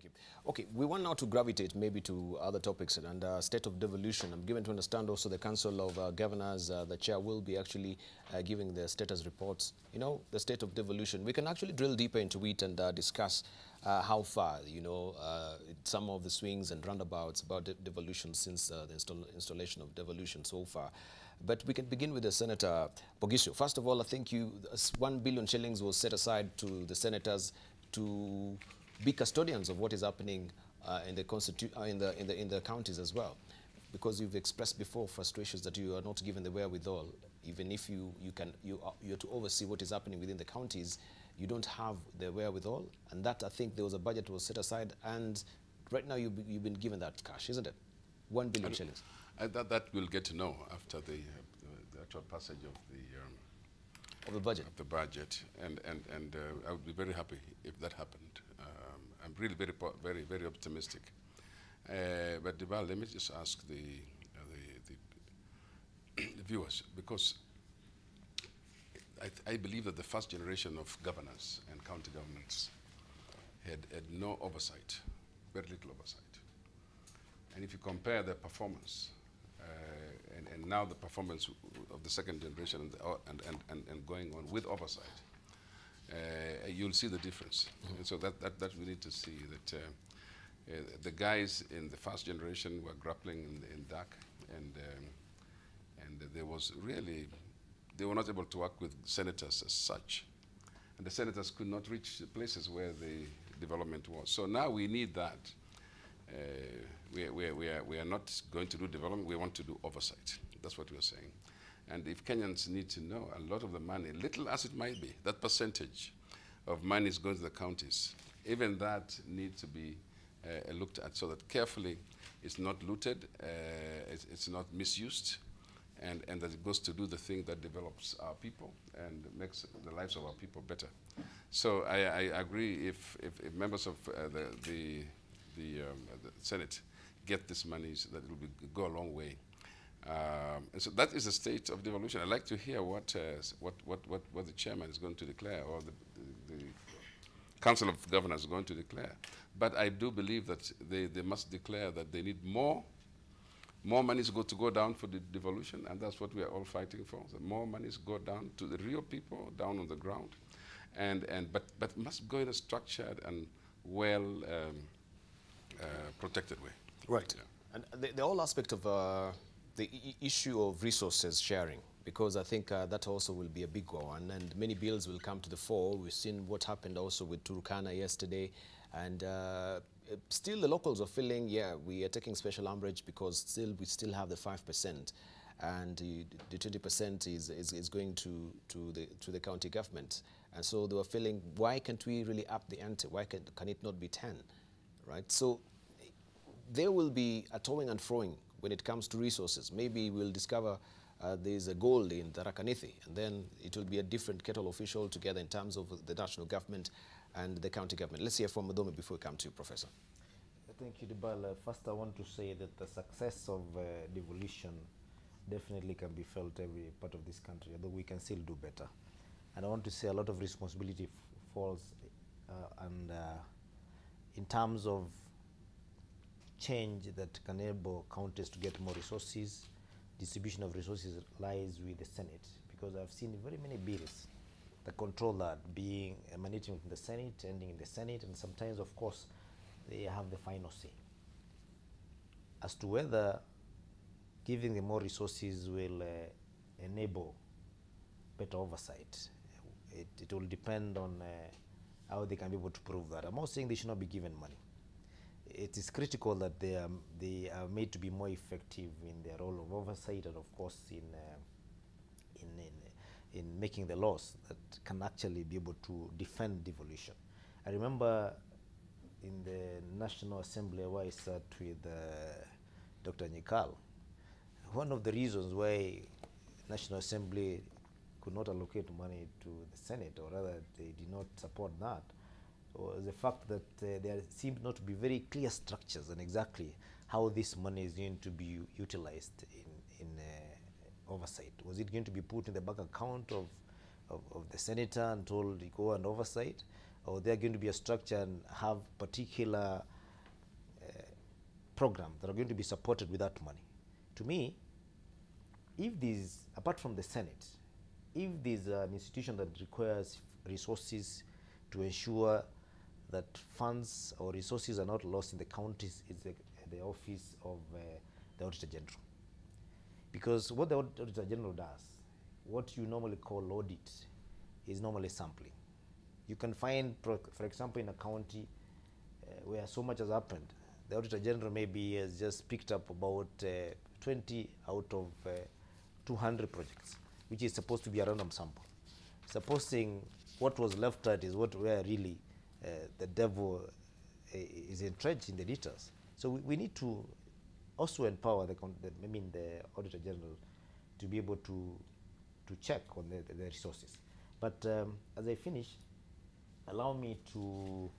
Thank you. Okay, we want now to gravitate maybe to other topics and state of devolution. I'm given to understand also the Council of Governors, the chair will be actually giving the status reports. You know, the state of devolution. We can actually drill deeper into it and discuss how far, you know, some of the swings and roundabouts about devolution since the installation of devolution so far. But we can begin with the Senator Poghisio. First of all, I think 1 billion shillings was set aside to the senators to be custodians of what is happening in the counties as well, because you've expressed before frustrations that you are not given the wherewithal, even if you're to oversee what is happening within the counties, you don't have the wherewithal, and that I think there was a budget was set aside, and right now you've been given that cash, isn't it? 1 billion shillings. That we'll get to know after the actual passage of the budget. And I would be very happy if that happened. I'm really very optimistic. But Debarl, let me just ask the viewers, because I believe that the first generation of governors and county governments had no oversight, very little oversight. And if you compare their performance and now the performance of the second generation and going on with oversight, you'll see the difference. And so that we need to see that the guys in the first generation were grappling in dark, and there was really, they were not able to work with senators as such, and the senators could not reach the places where the development was. So now we need that. We are not going to do development, we want to do oversight. That's what we are saying. And if Kenyans need to know, a lot of the money, little as it might be, that percentage of money is going to the counties, even that needs to be looked at so that carefully it's not looted, it's not misused, and that it goes to do the thing that develops our people and makes the lives of our people better. So I agree, if members of the Senate get this money, so that it will go a long way. And so that is the state of devolution. I'd like to hear what the chairman is going to declare, or the Council of Governors is going to declare. But I do believe that they must declare that they need more money to go down for the devolution, and that's what we are all fighting for. So more monies go down to the real people down on the ground, but must go in a structured and well protected way. Right. Yeah. And the whole aspect of the issue of resources sharing, because I think that also will be a big one, and many bills will come to the fore. We've seen what happened also with Turkana yesterday, and still the locals are feeling, yeah, we are taking special umbrage because we still have the 5%, and the 20% is going to the county government, and so they were feeling, why can't we really up the ante? Why can it not be 10, right? So there will be a towing and froing when it comes to resources. Maybe we'll discover there's a gold in Tharaka Nithi, and then it will be a different kettle of fish altogether in terms of the national government and the county government. Let's hear from Muthomi before we come to you, Professor. Thank you, Debarl. First, I want to say that the success of devolution definitely can be felt every part of this country, although we can still do better. And I want to say a lot of responsibility falls in terms of change that can enable counties to get more resources. Distribution of resources lies with the Senate, because I've seen very many bills that control that being emanating from the Senate, ending in the Senate, and sometimes, of course, they have the final say. As to whether giving them more resources will enable better oversight, it will depend on how they can be able to prove that. I'm not saying they should not be given money. It is critical that they are made to be more effective in their role of oversight, and of course in making the laws that can actually be able to defend devolution. I remember in the National Assembly where I sat with Dr. Nyikal, one of the reasons why National Assembly could not allocate money to the Senate, or rather they did not support that, was the fact that there seemed not to be very clear structures on exactly how this money is going to be utilized in oversight. Was it going to be put in the bank account of the senator and told to go and oversight, or they're going to be a structure and have particular programs that are going to be supported with that money. To me, if these, apart from the Senate, if there's an institution that requires resources to ensure that funds or resources are not lost in the counties, it's the office of the Auditor General. Because what the Auditor General does, what you normally call audit, is normally sampling. You can find, for example, in a county where so much has happened, the Auditor General maybe has just picked up about 20 out of 200 projects, which is supposed to be a random sample. Supposing what was left out is where really the devil is entrenched in the details. So we need to also empower the Auditor General to be able to check on the resources. But as I finish, allow me to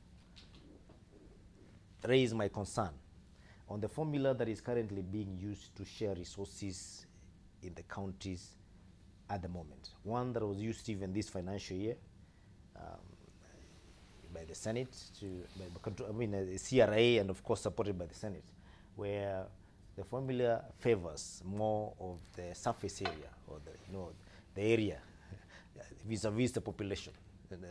raise my concern on the formula that is currently being used to share resources in the counties at the moment. One that was used even this financial year by the Senate, the CRA, and of course supported by the Senate, where the formula favors more of the surface area, or the area vis-a-vis the population.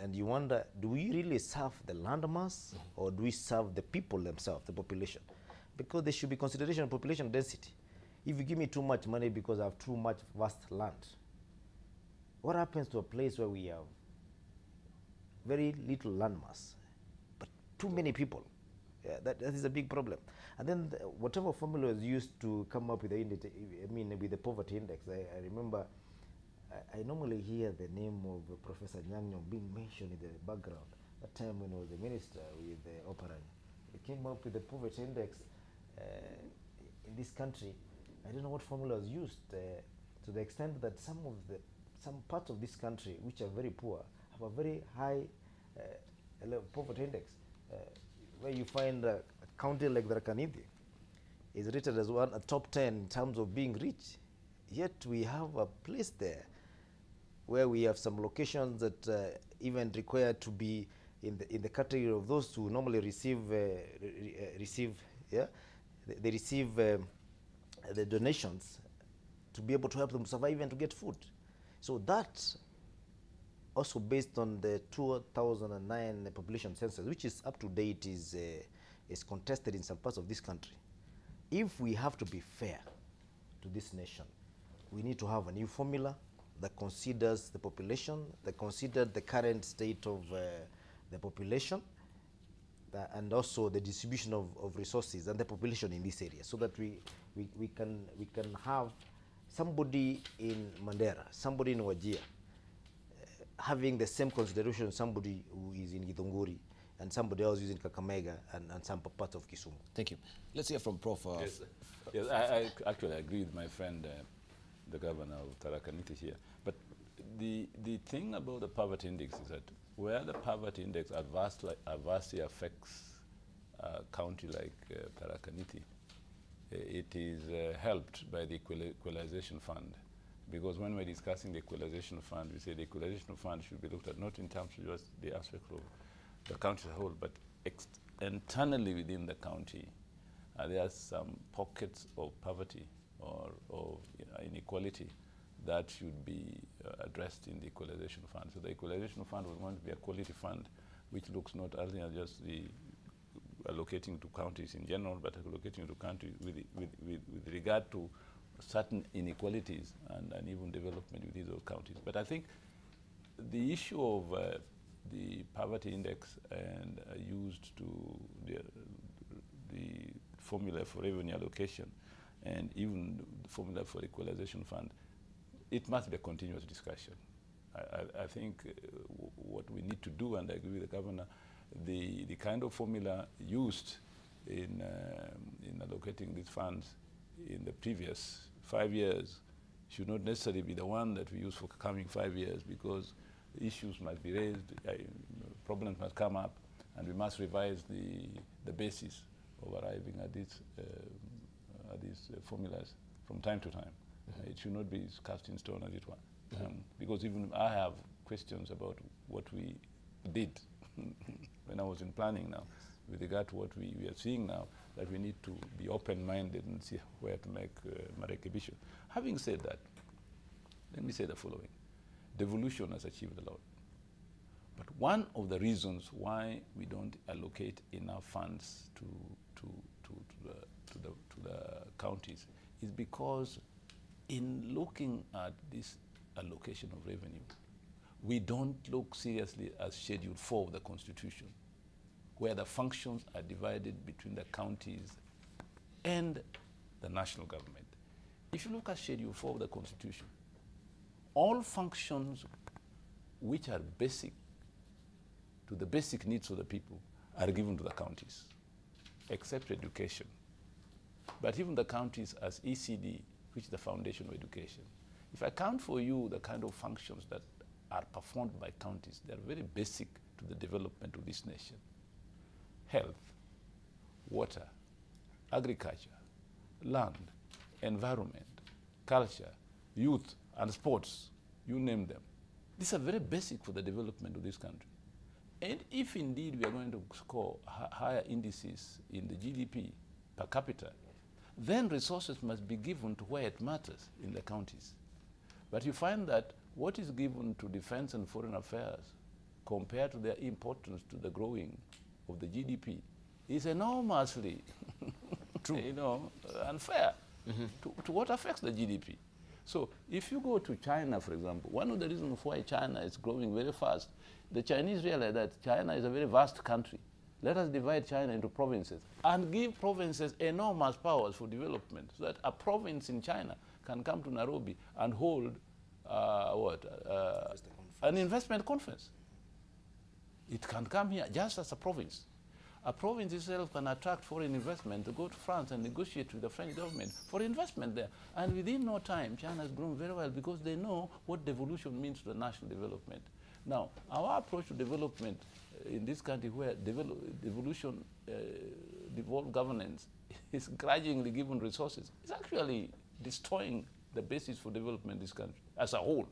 And you wonder, do we really serve the landmass, or do we serve the people themselves, the population? Because there should be consideration of population density. If you give me too much money because I have too much vast land, what happens to a place where we have very little landmass, but too many people? Yeah, that is a big problem. And then whatever formula is used to come up with with the poverty index, I remember I normally hear the name of Professor Anyang Nyong'o being mentioned in the background. That time when I was the minister with Operan, he came up with the poverty index in this country. I don't know what formula was used to the extent that some parts of this country which are very poor have a very high poverty index. Where you find a county like Tharaka Nithi is rated as a top 10 in terms of being rich. Yet we have a place there where we have some locations that even require to be in the category of those who normally receive the donations to be able to help them survive and to get food. So that also based on the 2009 population census, which is up to date, is contested in some parts of this country. If we have to be fair to this nation, we need to have a new formula that considers the population, that considers the current state of the population, and also the distribution of resources and the population in this area, so that we can have somebody in Mandera, somebody in Wajir, having the same consideration somebody who is in Githunguri and somebody else using Kakamega and some parts of Kisumu. Thank you. Let's hear from Prof. Yes, I actually agree with my friend, the governor of Tharaka Nithi here. But the thing about the poverty index is that where the poverty index adversely affects a county like Tharaka Nithi, it is helped by the equalization fund. Because when we're discussing the equalization fund, we say the equalization fund should be looked at not in terms of just the aspect of the county as a whole, but internally within the county, there are some pockets of poverty or inequality that should be addressed in the equalization fund. So the equalization fund was going to be a quality fund which looks not only at just the allocating to counties in general, but allocating to countries with regard to certain inequalities and even development within those counties. But I think the issue of the poverty index and used to the formula for revenue allocation and even the formula for equalization fund, it must be a continuous discussion. I think what we need to do, and I agree with the governor, the kind of formula used in allocating these funds in the previous 5 years should not necessarily be the one that we use for coming 5 years, because issues must be raised, problems must come up, and we must revise the basis of arriving at these formulas from time to time. It should not be cast in stone, as it were. Because even I have questions about what we did when I was in planning now, with regard to what we are seeing now, that we need to be open-minded and see where to make marekebisho. Having said that, let me say the following. Devolution has achieved a lot. But one of the reasons why we don't allocate enough funds to the counties is because in looking at this allocation of revenue, we don't look seriously at Schedule 4 of the Constitution, where the functions are divided between the counties and the national government. If you look at Schedule 4 of the Constitution, all functions which are basic to the basic needs of the people are given to the counties, except education. But even the counties as ECD, which is the foundation of education, if I count for you the kind of functions that are performed by counties, they are very basic to the development of this nation. Health, water, agriculture, land, environment, culture, youth, and sports, you name them. These are very basic for the development of this country. And if indeed we are going to score higher indices in the GDP per capita, then resources must be given to where it matters in the counties. But you find that what is given to defense and foreign affairs compared to their importance to the growing of the GDP is enormously unfair to what affects the GDP. So if you go to China, for example, one of the reasons why China is growing very fast, the Chinese realize that China is a very vast country. Let us divide China into provinces and give provinces enormous powers for development so that a province in China can come to Nairobi and hold an investment conference. It can come here just as a province. A province itself can attract foreign investment to go to France and negotiate with the French government for investment there. And within no time, China has grown very well because they know what devolution means to the national development. Now, our approach to development in this country where devolution, devolved governance is grudgingly given resources, is actually destroying the basis for development in this country as a whole.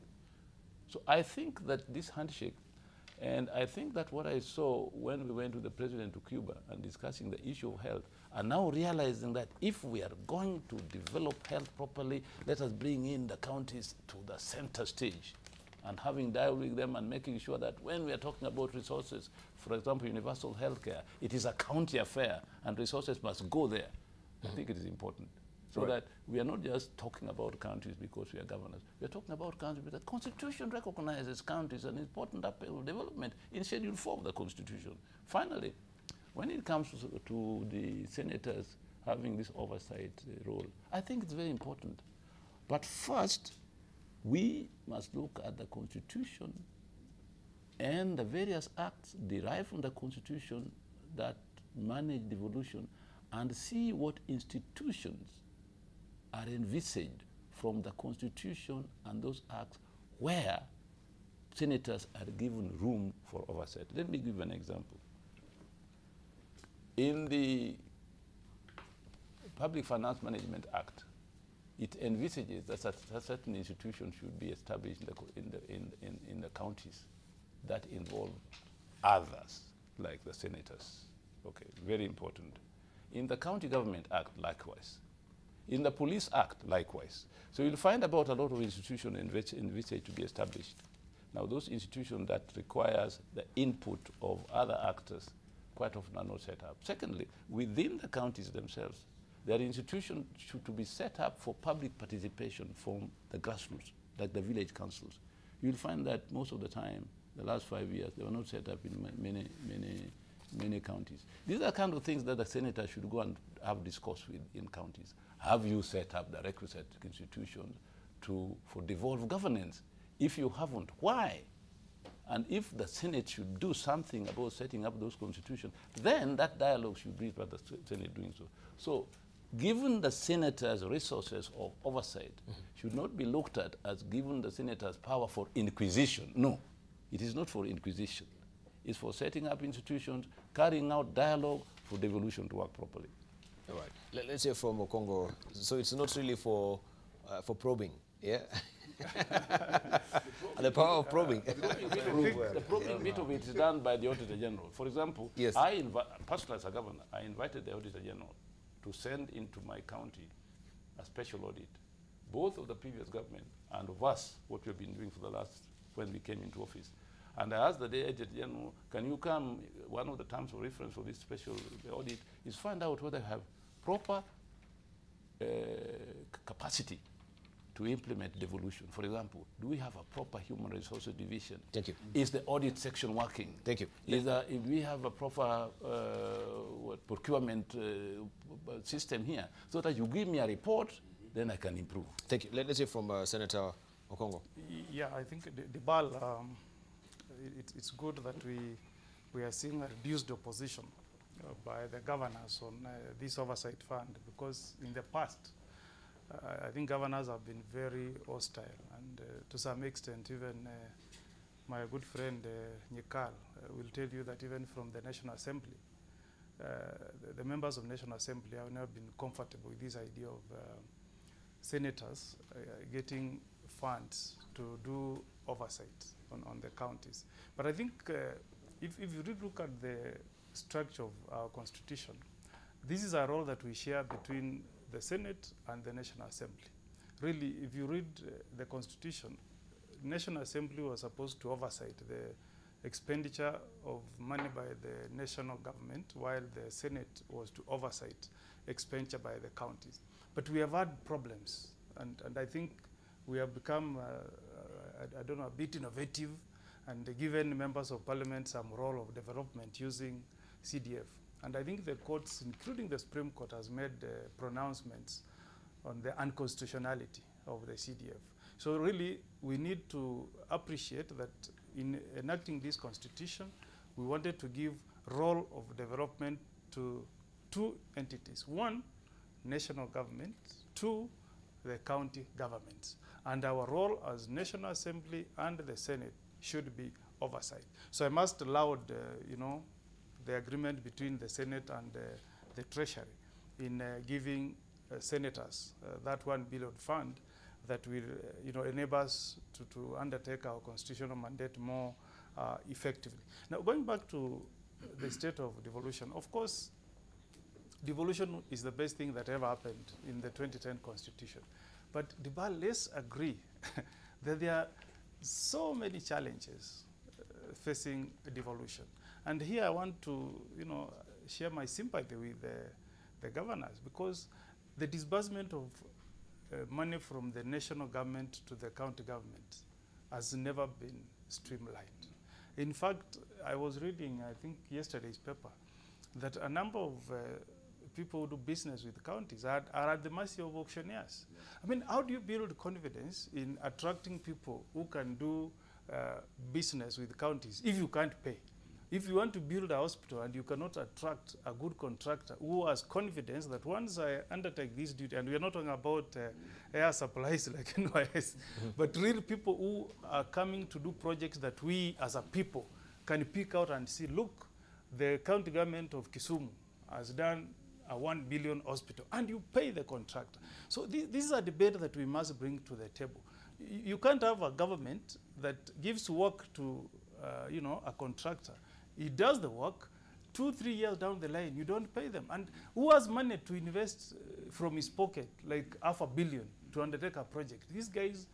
So I think that this handshake, and I think that what I saw when we went with the president to Cuba and discussing the issue of health, and now realizing that if we are going to develop health properly, let us bring in the counties to the center stage and having dialogue with them and making sure that when we are talking about resources, for example, universal health care, it is a county affair and resources must go there. I think it is important. So that we are not just talking about countries because we are governors. We are talking about countries because the Constitution recognizes countries as an important aspect of development in Schedule 4 of the Constitution. Finally, when it comes to the senators having this oversight role, I think it's very important. But first, we must look at the Constitution and the various acts derived from the Constitution that manage devolution and see what institutions are envisaged from the Constitution and those acts where senators are given room for oversight. Let me give an example. In the Public Finance Management Act, it envisages that certain institutions should be established in the counties that involve others, like the senators. Okay, very important. In the County Government Act, likewise. In the Police Act, likewise. So you'll find about a lot of institutions envisaged to be established. Now, those institutions that requires the input of other actors quite often are not set up. Secondly, within the counties themselves, there are institutions to be set up for public participation from the grassroots, like the village councils. You'll find that most of the time, the last 5 years, they were not set up in many counties. These are the kind of things that the senator should go and have discourse with in counties. Have you set up the requisite institutions for devolved governance? If you haven't, why? And if the Senate should do something about setting up those constitutions, then that dialogue should be about the Senate doing so. So, given the senators resources of oversight should not be looked at as giving the senators power for inquisition. No, it is not for inquisition. It's for setting up institutions, carrying out dialogue for devolution to work properly. All right. Let's hear from Okong'o. So it's not really for probing, yeah? The power of probing. The probing bit of it is done by the Auditor General. For example, Yes. personally as a governor, I invited the Auditor General to send into my county a special audit, both of the previous government and of us, what we've been doing for the last, when we came into office. And I asked the Auditor General, can you come, one of the terms of reference for this special audit is find out whether they have proper capacity to implement devolution. For example, do we have a proper human resources division? Thank you. Is the audit section working? Thank you. If we have a proper procurement system here, so that you give me a report, then I can improve. Thank you. Let's hear from Senator Okong'o. Yeah, I think Debarl, it's good that we are seeing a reduced opposition by the governors on this oversight fund, because in the past, I think governors have been very hostile, and to some extent, even my good friend Nyikal will tell you that even from the National Assembly, the members of National Assembly have never been comfortable with this idea of senators getting funds to do oversight on the counties. But I think if you really look at the structure of our constitution, this is a role that we share between the Senate and the National Assembly. Really, if you read the Constitution, National Assembly was supposed to oversight the expenditure of money by the national government, while the Senate was to oversight expenditure by the counties. But we have had problems, and I think we have become, I don't know, a bit innovative, and given members of parliament some role of development using CDF. And I think the courts, including the Supreme Court, has made pronouncements on the unconstitutionality of the CDF. So really, we need to appreciate that in enacting this constitution, we wanted to give role of development to two entities. One, national government. Two, the county governments. And our role as National Assembly and the Senate should be oversight. So I must laud, the agreement between the Senate and the Treasury in giving senators that $1 billion fund that will enable us to undertake our constitutional mandate more effectively. Now, going back to the state of devolution, of course, devolution is the best thing that ever happened in the 2010 Constitution. But Debarl, let's agree that there are so many challenges facing devolution. And here I want to, share my sympathy with the governors, because the disbursement of money from the national government to the county government has never been streamlined. In fact, I was reading, I think yesterday's paper, that a number of people who do business with counties are at the mercy of auctioneers. Yeah. I mean, how do you build confidence in attracting people who can do business with counties if you can't pay? If you want to build a hospital and you cannot attract a good contractor who has confidence that once I undertake this duty, and we are not talking about air supplies like NYS, but real people who are coming to do projects that we as a people can pick out and see, look, the county government of Kisumu has done a $1 billion hospital, and you pay the contractor. So this is a debate that we must bring to the table. You can't have a government that gives work to a contractor. He does the work, 2-3 years down the line, you don't pay them. And who has money to invest from his pocket, like $500 million, to undertake a project? These guys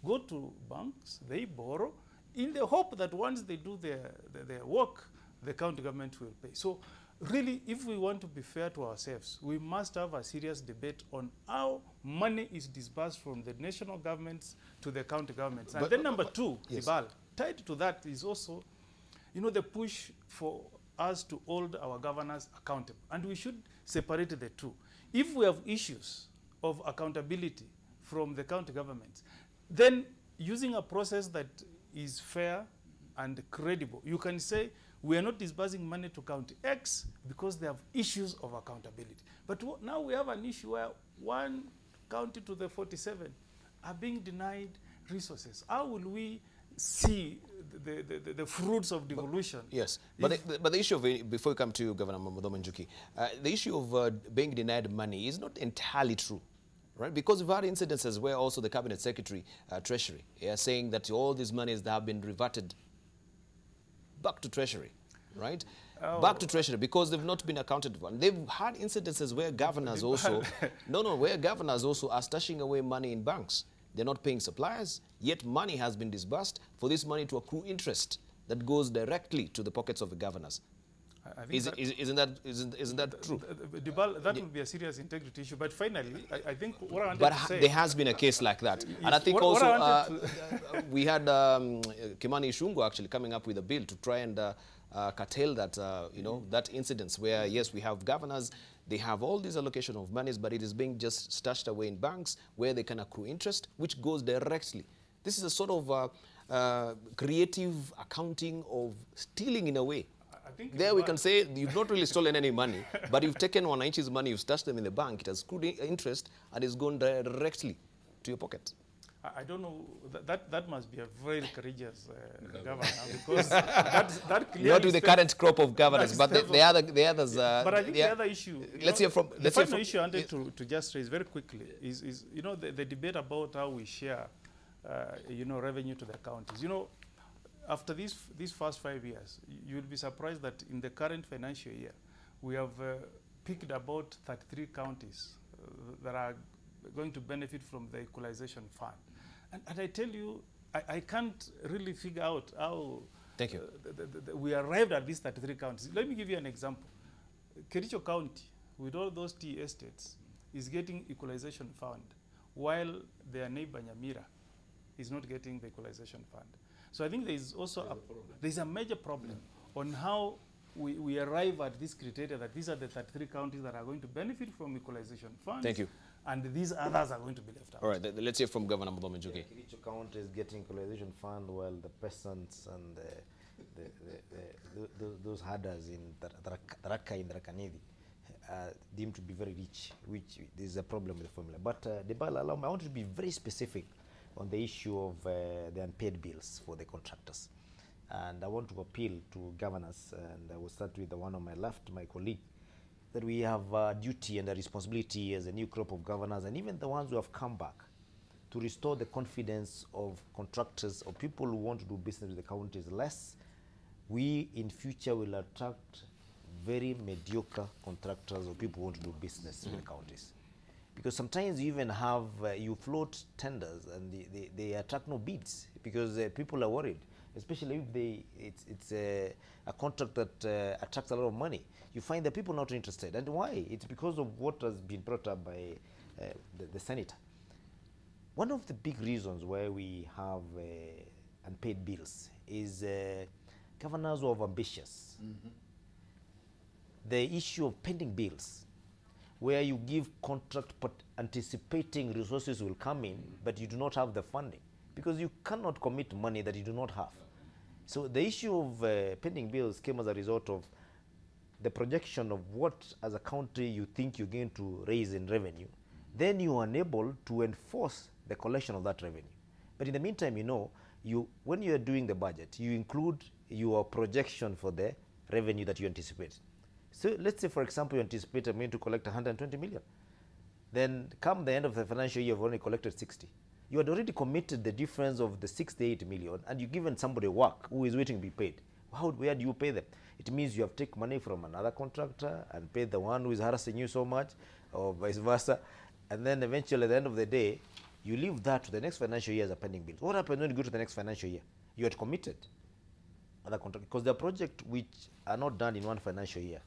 go to banks, they borrow, in the hope that once they do their work, the county government will pay. So really, if we want to be fair to ourselves, we must have a serious debate on how money is disbursed from the national governments to the county governments. And then number two, yes, Debarl, tied to that is also the push for us to hold our governors accountable. And we should separate the two. If we have issues of accountability from the county governments, then using a process that is fair and credible, you can say, we are not disbursing money to county X because they have issues of accountability. But now we have an issue where one county to the 47 are being denied resources. How will we see the fruits of devolution? Yes, but the issue of, before we come to Governor Muthomi Njuki, the issue of being denied money is not entirely true. right? Because we've had incidences where also the Cabinet Secretary, Treasury, saying that all these monies that have been reverted back to Treasury, right? Back to Treasury because they've not been accounted for. And they've had incidences where governors also, where governors also are stashing away money in banks. They're not paying suppliers, yet money has been disbursed for this money to accrue interest that goes directly to the pockets of the governors. Isn't that true? Debarl, that would be a serious integrity issue. But finally, I think what I wanted to say... But there has been a case like that. Yes, and I think also we had Kimani Ichung'wah actually coming up with a bill to try and curtail that, that incidents where, yes, we have governors, they have all this allocation of monies, but it is being just stashed away in banks where they can accrue interest, which goes directly. This is a sort of creative accounting of stealing in a way. There we can say you've not really stolen any money, but you've taken Wananchi's money, you've stashed them in the bank, it has accrued interest, and it's gone directly to your pocket. I don't know, that must be a very courageous governor, because that clearly... Not with the current crop of governors, but the others... but I think the other issue... Let's hear from... The final issue I wanted to just raise very quickly is the debate about how we share, revenue to the counties. After these first 5 years, you will be surprised that in the current financial year, we have picked about 33 counties that are going to benefit from the equalization fund. And I tell you, I can't really figure out how Thank you. We arrived at these 33 counties. Let me give you an example. Kericho County, with all those tea estates, is getting equalization fund, while their neighbor Nyamira is not getting the equalization fund. So I think there is also there's a major problem on how we arrive at this criteria that these are the 33 counties that are going to benefit from equalization funds. Thank you. And these others are going to be left out. All right, let's hear from Governor Muthomi Njuki. Kericho County is getting equalization fund while the peasants and those herders in Tharaka Nithi are deemed to be very rich, which is a problem with the formula. But Debarl, allow me, I want to be very specific on the issue of the unpaid bills for the contractors. And I want to appeal to governors, and I will start with the one on my left, my colleague, that we have a duty and a responsibility as a new crop of governors, and even the ones who have come back, to restore the confidence of contractors or people who want to do business with the counties. Less we in future will attract very mediocre contractors or people who want to do business with the counties. Because sometimes you even have, you float tenders and they attract no bids because people are worried, especially if it's a contract that attracts a lot of money. You find that people are not interested. And why? It's because of what has been brought up by the senator. One of the big reasons why we have unpaid bills is governors who are ambitious. The issue of pending bills, where you give contract but anticipating resources will come in, but you do not have the funding, because you cannot commit money that you do not have. So the issue of pending bills came as a result of the projection of what, as a country, you think you're going to raise in revenue. Then you are unable to enforce the collection of that revenue. But in the meantime, when you are doing the budget, you include your projection for the revenue that you anticipate. So let's say, for example, you anticipate I'm going to collect 120 million. Then come the end of the financial year, you've only collected 60. You had already committed the difference of the 68 million, and you've given somebody work who is waiting to be paid. Where do you pay them? It means you have taken money from another contractor and paid the one who is harassing you so much, or vice versa. And then eventually, at the end of the day, you leave that to the next financial year as a pending bill. What happens when you go to the next financial year? You had committed other contract, because the project which are not done in one financial year,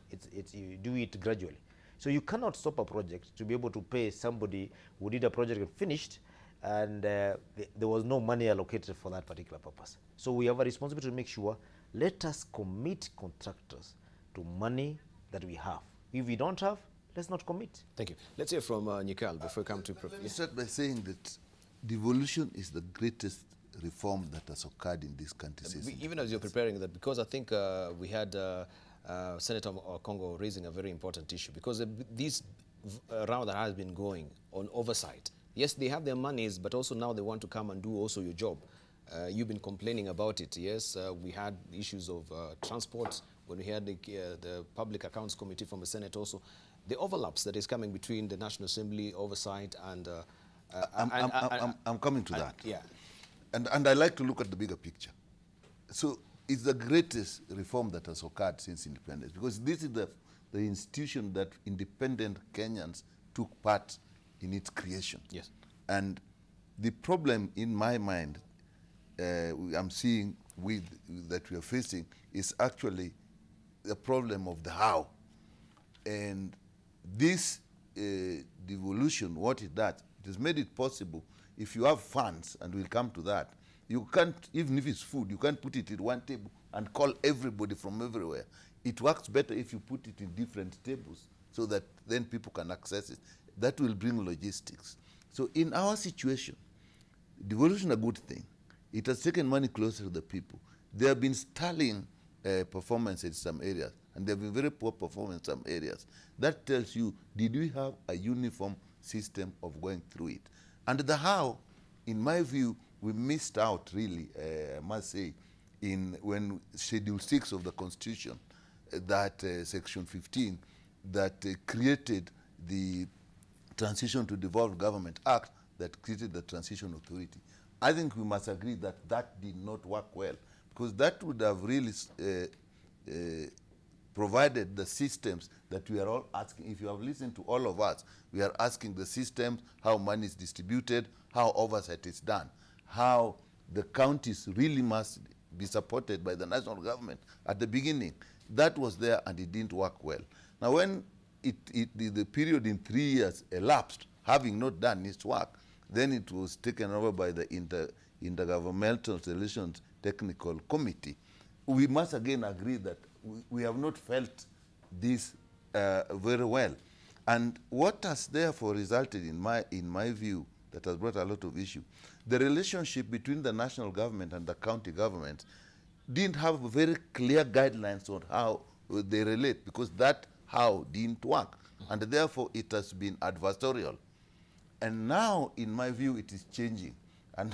you do it gradually. So you cannot stop a project to be able to pay somebody who did a project finished, and there was no money allocated for that particular purpose. So we have a responsibility to make sure, let us commit contractors to money that we have. If we don't have, let's not commit. Thank you. Let's hear from Nyikal before we come to... Let me start by saying that devolution is the greatest reform that has occurred in this country. Even as you're preparing that, because I think we had Senator Okong'o raising a very important issue, because this round that has been going on oversight, yes, they have their monies, but also now they want to come and do also your job. You've been complaining about it, yes. We had issues of transport when we had the Public Accounts Committee from the Senate also. The overlaps that is coming between the National Assembly oversight and... I'm coming to that. Yeah. And I like to look at the bigger picture. So it's the greatest reform that has occurred since independence, because this is the institution that independent Kenyans took part in its creation. Yes. And the problem in my mind I'm seeing that we are facing is actually the problem of the how. And this devolution, what it does, it has made it possible, if you have funds, and we'll come to that, you can't, even if it's food, you can't put it at one table and call everybody from everywhere. It works better if you put it in different tables so that then people can access it. That will bring logistics. So in our situation, devolution is a good thing. It has taken money closer to the people. There have been sterling performance in some areas, and there have been very poor performance in some areas. That tells you, did we have a uniform system of going through it? And the how, in my view, we missed out really, I must say, when Schedule 6 of the Constitution, that Section 15, that created the Transition to Devolved Government Act that created the Transition Authority. I think we must agree that that did not work well, because that would have really provided the systems that we are all asking. If you have listened to all of us, we are asking the systems, how money is distributed, how oversight is done, how the counties really must be supported by the national government at the beginning. That was there and it didn't work well. Now when the period in 3 years elapsed, having not done its work, then it was taken over by the Intergovernmental Relations Technical Committee. We must again agree that we have not felt this very well. And what has therefore resulted in my view, that has brought a lot of issue, the relationship between the national government and the county government didn't have very clear guidelines on how they relate, because that how didn't work. And therefore it has been adversarial. And now, in my view, it is changing. And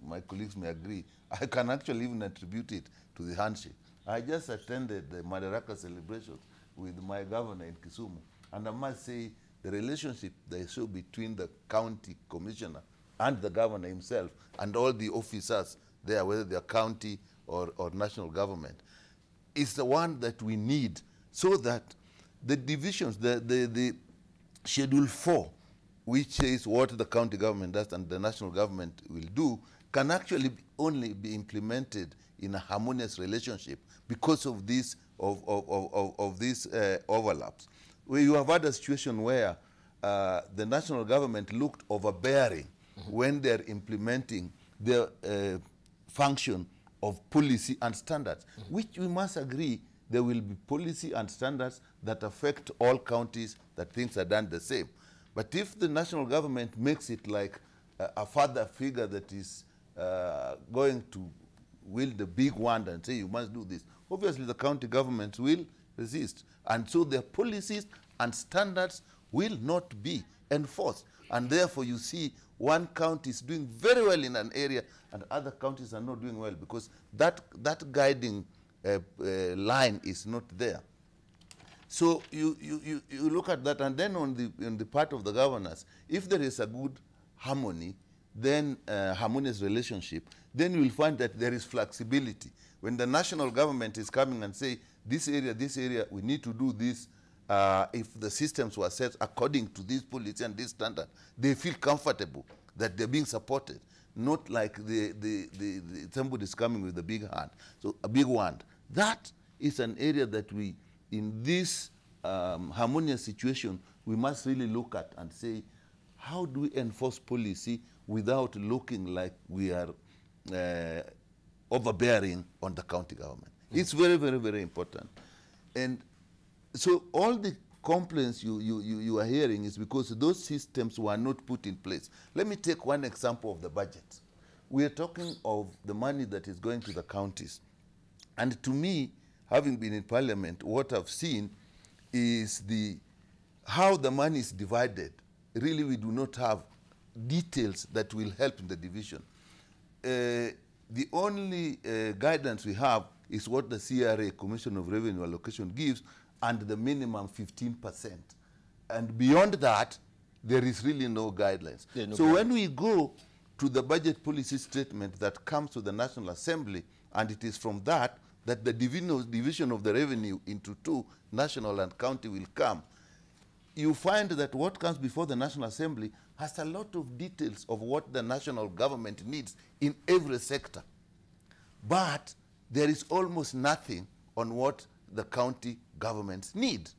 my colleagues may agree, I can actually even attribute it to the handshake. I just attended the Madaraka celebrations with my governor in Kisumu, and I must say the relationship that I saw between the county commissioner and the governor himself and all the officers there, whether they are county or national government, is the one that we need, so that the divisions, the Schedule 4, which is what the county government does and the national government will do, can actually only be implemented in a harmonious relationship because of these overlaps. Where you have had a situation where the national government looked overbearing when they're implementing their function of policy and standards, which we must agree there will be policy and standards that affect all counties, that things are done the same. But if the national government makes it like a father figure that is going to wield the big wand and say you must do this, obviously the county governments will resist. And so their policies and standards will not be enforced. And therefore you see one county is doing very well in an area and other counties are not doing well, because that guiding line is not there. So you look at that, and then on the part of the governors, if there is a good harmony, then harmonious relationship, then you will find that there is flexibility. When the national government is coming and say, this area, we need to do this, if the systems were set according to this policy and this standard, they feel comfortable that they're being supported, not like somebody is coming with a big hand, so a big wand. That is an area that we, in this harmonious situation, we must really look at and say, how do we enforce policy without looking like we are overbearing on the county government? It's very, very, very important. And so all the complaints you are hearing is because those systems were not put in place. Let me take one example of the budget. We are talking of the money that is going to the counties. And to me, having been in parliament, what I've seen is how the money is divided. Really, we do not have details that will help in the division. the only guidance we have is what the CRA, Commission of Revenue Allocation, gives, and the minimum 15%. And beyond that, there is really no guidelines. Yeah, so when we go to the budget policy statement that comes to the National Assembly, and it is from that the division of the revenue into two, national and county, will come, you find that what comes before the National Assembly has a lot of details of what the national government needs in every sector. But there is almost nothing on what the county governments need.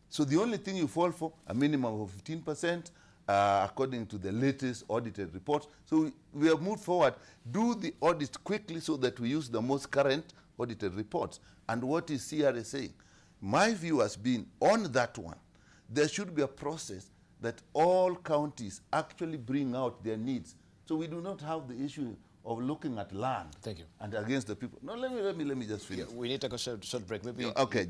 So the only thing you fall for, a minimum of 15%, according to the latest audited report. So we have moved forward. Do the audit quickly so that we use the most current audited reports. And what is CRA saying? My view has been, on that one, there should be a process that all counties actually bring out their needs. So we do not have the issue of looking at land. Thank you. And against the people. No, let me just finish. Yeah, we need to take a short break. Maybe. Okay,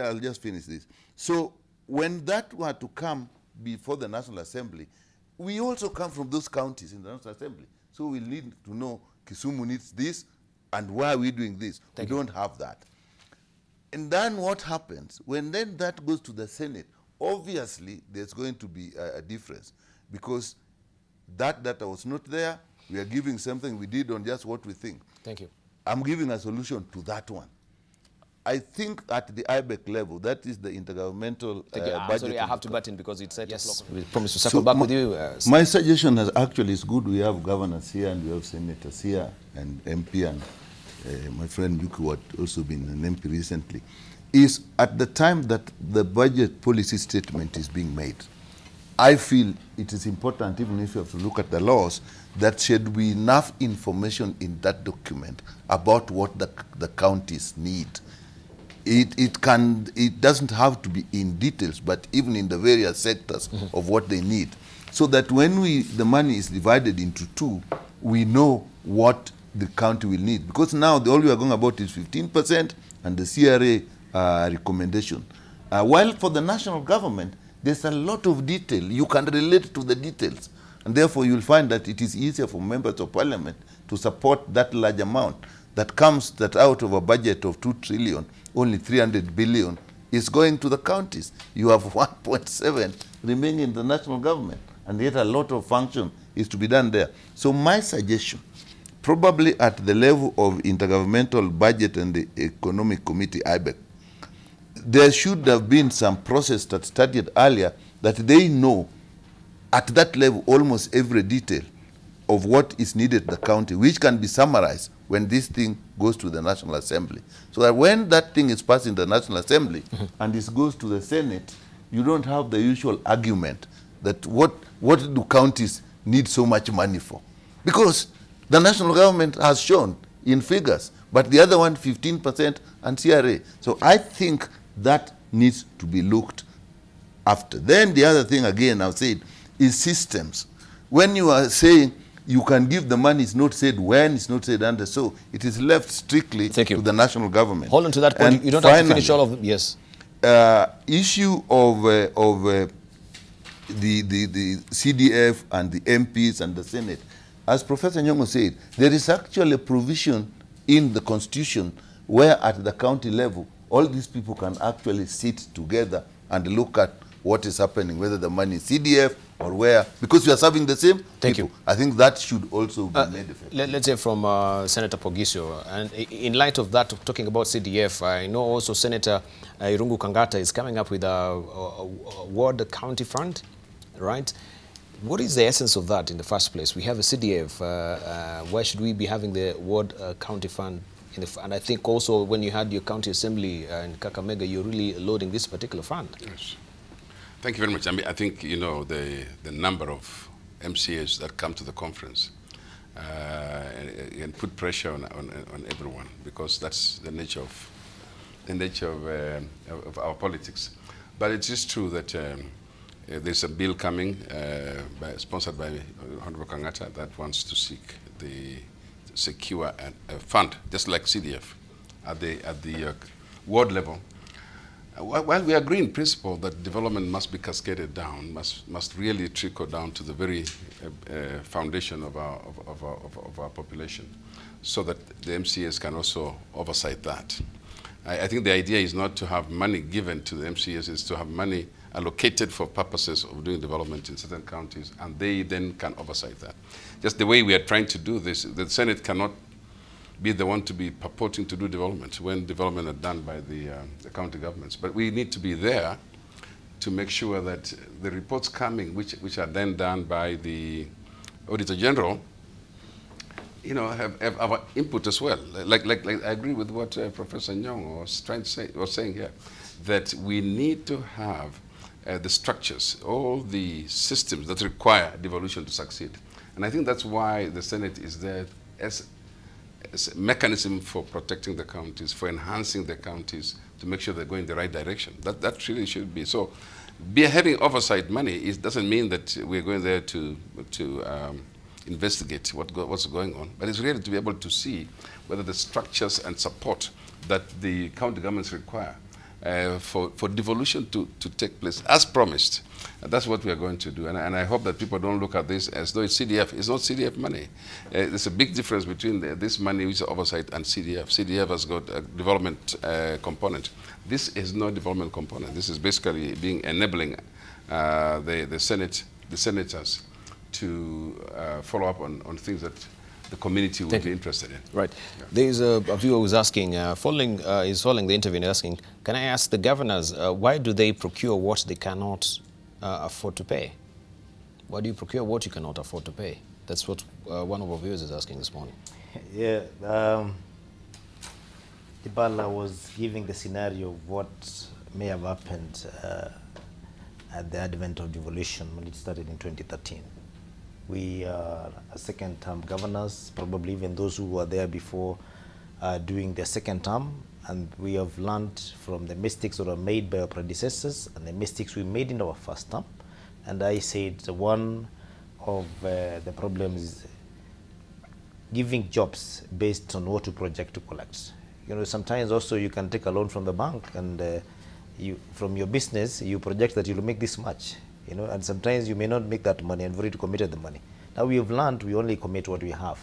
I'll just finish this. So when that were to come before the National Assembly, we also come from those counties in the National Assembly. So we need to know Kisumu needs this, and why are we doing this? We don't have that. And then what happens? When then that goes to the Senate, obviously there's going to be a difference, because that data was not there. We are giving something we did on just what we think. Thank you. I'm giving a solution to that one. I think at the IBEC level, that is the intergovernmental budget. Sorry, I have to butt in because it's 8 o'clock. We promise to circle back with you. My suggestion is actually it's good we have governors here and we have senators here and MP, and my friend Njuki, who had also been an MP recently, is at the time that the budget policy statement is being made, I feel it is important, even if you have to look at the laws, that should be enough information in that document about what the counties need. It doesn't have to be in details, but even in the various sectors of what they need, so that when the money is divided into two, we know what the county will need. Because now all we are going about is 15% and the CRA recommendation. While for the national government, there's a lot of detail. You can relate to the details. And therefore, you'll find that it is easier for members of parliament to support that large amount that comes out of a budget of 2 trillion, only 300 billion is going to the counties. You have 1.7 remaining in the national government, and yet a lot of function is to be done there. So my suggestion, probably at the level of intergovernmental budget and the economic committee, IBEC, there should have been some process that started earlier, that they know at that level almost every detail of what is needed in the county, which can be summarized when this thing goes to the National Assembly. So that when that thing is passed in the National Assembly and it goes to the Senate, you don't have the usual argument that what do counties need so much money for? Because the national government has shown in figures, but the other one 15% and CRA. So I think that needs to be looked after. Then the other thing, again, I've said, is systems. When you are saying you can give the money, it's not said when, it's not said under, so it is left strictly to the national government. Hold on to that point. You don't have to finish all of them. Yes. Issue of the CDF and the MPs and the Senate. As Professor Nyong'o said, there is actually a provision in the Constitution where at the county level, all these people can actually sit together and look at what is happening, whether the money is CDF or where, because we are serving the same people. I think that should also be made effective. Let's say from Senator Poghisio, and in light of that, talking about CDF, I know also Senator Irungu Kangata is coming up with a ward county fund, right? What is the essence of that in the first place? We have a CDF. Why should we be having the ward county fund? And I think also when you had your county assembly in Kakamega, you're really loading this particular fund. Yes. Thank you very much. I mean, I think, you know, the number of MCAs that come to the conference and put pressure on everyone, because that's the nature of our politics. But it is true that there's a bill coming sponsored by Honorable Kangata that wants to seek a fund, just like CDF, at the ward level, While we agree in principle that development must be cascaded down, must really trickle down to the very foundation of our population, so that the MCAs can also oversight that. I think the idea is not to have money given to the MCAs, it's to have money allocated for purposes of doing development in certain counties, and they then can oversight that. Just the way we are trying to do this, the Senate cannot be the one to be purporting to do development when development are done by the county governments. But we need to be there to make sure that the reports coming, which are then done by the Auditor General, you know, have our input as well. Like I agree with what Professor Nyong'o was trying to say, was saying here, that we need to have the structures, all the systems that require devolution to succeed. And I think that's why the Senate is there as a mechanism for protecting the counties, for enhancing the counties, to make sure they're going in the right direction. That really should be. So having oversight money doesn't mean that we're going there to investigate what's going on, but it's really to be able to see whether the structures and support that the county governments require for devolution to take place as promised. That's what we are going to do, and I hope that people don't look at this as though it's CDF. It's not CDF money. There's a big difference between this money, which is oversight, and CDF. CDF has got a development component. This is not development component. This is basically enabling the senators to follow up on things that the community would be interested in. Right. Yeah. There's a viewer who's asking, following the interview and asking, can I ask the governors, why do they procure what they cannot afford to pay? Why do you procure what you cannot afford to pay? That's what one of our viewers is asking this morning. Yeah, Debarl was giving the scenario of what may have happened at the advent of devolution when it started in 2013. We are second-term governors, probably even those who were there before doing their second term, and we have learned from the mistakes that were made by our predecessors and the mistakes we made in our first term. And I said one of the problems is giving jobs based on what you project to collect. You know, sometimes also you can take a loan from the bank, and from your business you project that you'll make this much. You know, and sometimes you may not make that money, and you've already committed the money. Now we have learned we only commit what we have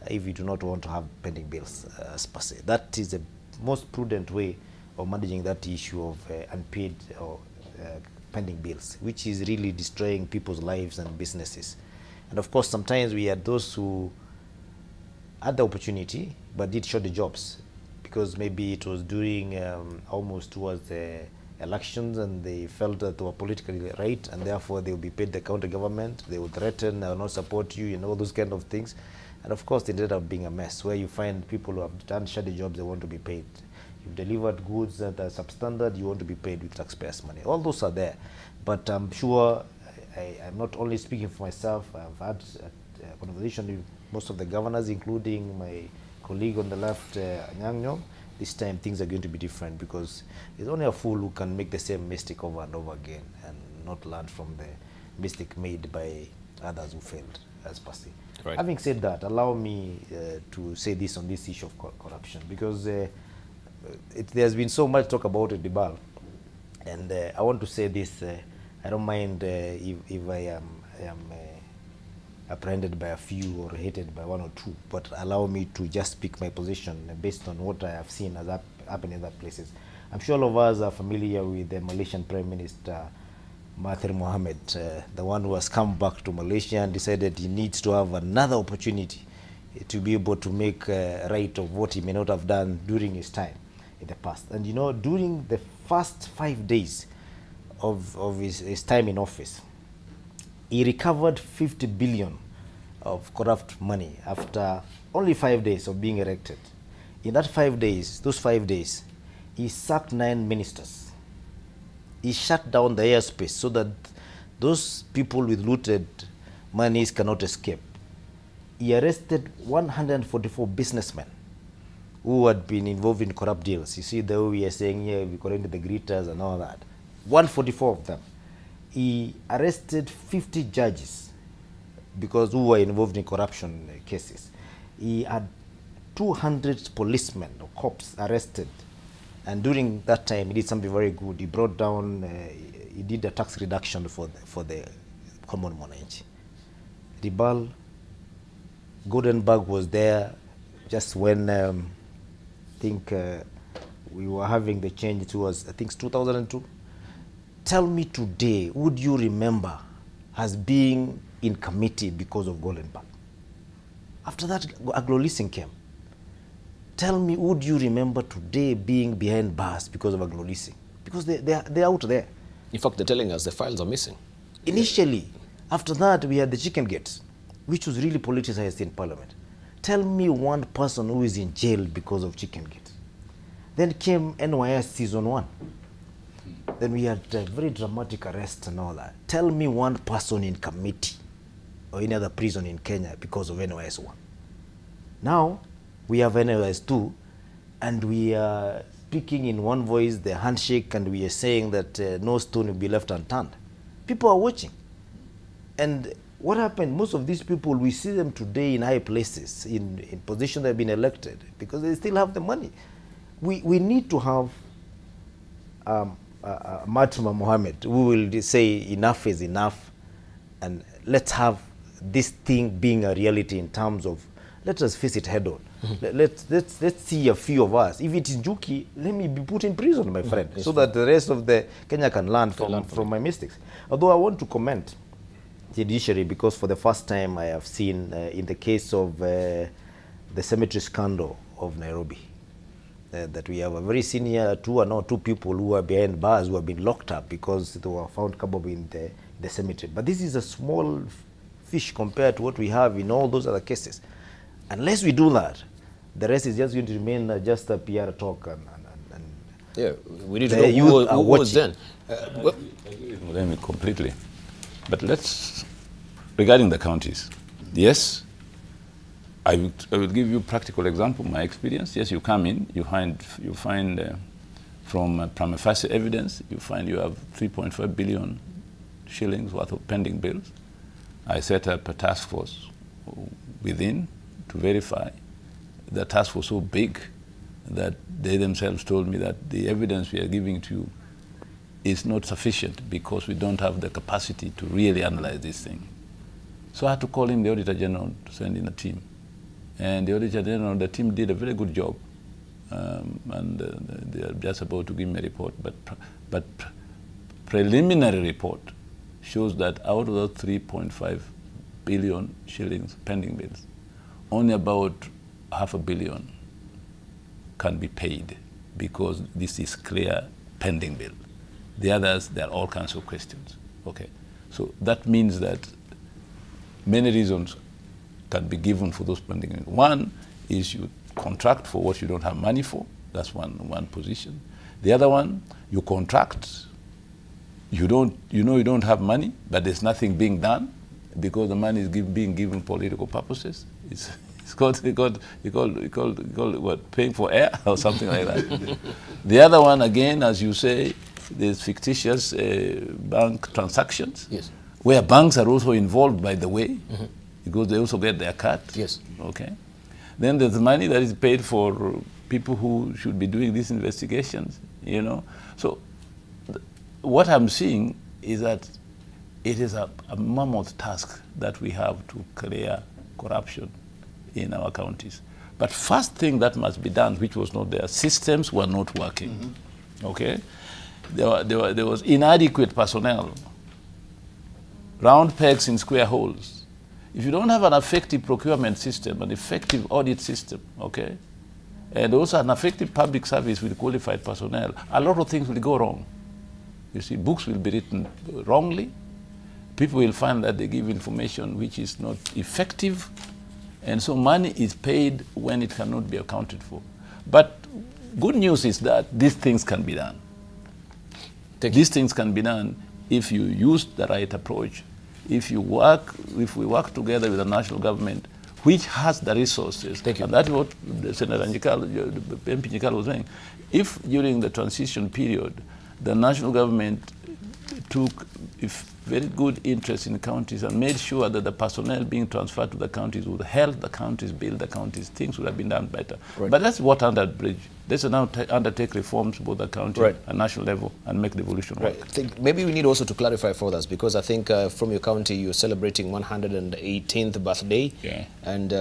if we do not want to have pending bills per se. That is the most prudent way of managing that issue of unpaid or pending bills, which is really destroying people's lives and businesses. And of course, sometimes we had those who had the opportunity but did short the jobs, because maybe it was during almost towards the elections, and they felt that they were politically right, and therefore they will be paid the county government, they would threaten, I will not support you, and all those kind of things. And of course, it ended up being a mess, where you find people who have done shady jobs, they want to be paid. You've delivered goods that are substandard, you want to be paid with taxpayers' money. All those are there. But I'm sure, I'm not only speaking for myself, I've had a conversation with most of the governors, including my colleague on the left, Anyang Nyong'o. This time things are going to be different, because it's only a fool who can make the same mistake over and over again and not learn from the mistake made by others who failed as per se. Right. Having said that, allow me to say this on this issue of corruption, because there's been so much talk about it, Debarl, and I want to say this. I don't mind if I am apprehended by a few or hated by one or two, but allow me to just speak my position based on what I have seen as happened in other places. I'm sure all of us are familiar with the Malaysian Prime Minister, Mahathir Mohamad, the one who has come back to Malaysia and decided he needs to have another opportunity to be able to make right of what he may not have done during his time in the past. And you know, during the first 5 days of his time in office, he recovered 50 billion of corrupt money after only 5 days of being elected. In that 5 days, those 5 days, he sacked 9 ministers. He shut down the airspace so that those people with looted monies cannot escape. He arrested 144 businessmen who had been involved in corrupt deals. You see, the way we are saying here, we call it the greeters and all that. 144 of them. He arrested 50 judges because who were involved in corruption cases. He had 200 policemen or cops arrested And during that time, he did something very good. He brought down, he did a tax reduction for the common mwananchi. Debarl, Goldenberg was there just when I think we were having the change towards, I think, 2002. Tell me today, would you remember as being in committee because of Goldenberg? After that, agro-leasing came. Tell me, would you remember today being behind bars because of agro-leasing? Because they're out there. In fact, they're telling us the files are missing. Initially, after that, we had the chicken gates, which was really politicized in parliament. Tell me one person who is in jail because of chicken gates. Then came NYS season 1. Then we had a very dramatic arrest and all that. Tell me one person in committee or any other prison in Kenya because of NYS 1. Now, we have NYS 2, and we are speaking in one voice, the handshake, and we are saying that no stone will be left unturned. People are watching. And what happened, most of these people, we see them today in high places, in positions that have been elected, because they still have the money. We need to have Mahatma Mohammed, who will say enough is enough, and let's have this thing being a reality in terms of, let us face it head on. Let's see a few of us. If it is Njuki, let me be put in prison, my friend, so that the rest of the Kenya can learn from my mistakes. Although I want to comment judiciary, because for the first time I have seen in the case of the cemetery scandal of Nairobi, that we have a very senior two people who are behind bars who have been locked up because they were found capable in the cemetery. But this is a small fish compared to what we have in all those other cases. Unless we do that, the rest is just going to remain just a PR talk. Yeah, we need to know who was then. Completely. But let's, regarding the counties, yes, I will give you a practical example, my experience. Yes, you come in, you find from prima facie evidence, you find you have 3.5 billion shillings worth of pending bills. I set up a task force within to verify. The task was so big that they themselves told me that the evidence we are giving to you is not sufficient because we don't have the capacity to really analyze this thing. So I had to call in the Auditor General to send in a team. And the Auditor General, the team did a very good job. And they are just about to give me a report. But preliminary report shows that out of those 3.5 billion shillings pending bills, only about $500 million can be paid because this is clear pending bill. The others, there are all kinds of questions. Okay, so that means that many reasons can be given for those pending bills. One is you contract for what you don't have money for. That's one position. The other one, you contract. You know you don't have money, but there's nothing being done because the money is being given political purposes. It's called what, paying for air or something like that. The other one, again, as you say, there's fictitious bank transactions, yes, where banks are also involved, by the way, because they also get their cut. Yes. Okay. Then there's money that is paid for people who should be doing these investigations, you know. So what I'm seeing is that it is a mammoth task that we have to clear corruption in our counties. But first thing that must be done, which was not there, systems were not working. Okay? There was inadequate personnel, round pegs in square holes. If you don't have an effective procurement system, an effective audit system, okay, and also an effective public service with qualified personnel, a lot of things will go wrong. You see, books will be written wrongly. People will find that they give information which is not effective, and so money is paid when it cannot be accounted for. But good news is that these things can be done. These things can be done if you use the right approach, if we work together with the national government, which has the resources. Thank you. And that's what Senator Nyikal, MP Nyikal was saying. If during the transition period, the national government took very good interest in counties and made sure that the personnel being transferred to the counties would help the counties, build the counties, things would have been done better. Right. But that's what under bridge. Let's now undertake reforms both the county and national level and make devolution work. I think maybe we need also to clarify for us, because I think from your county you're celebrating 118th birthday, and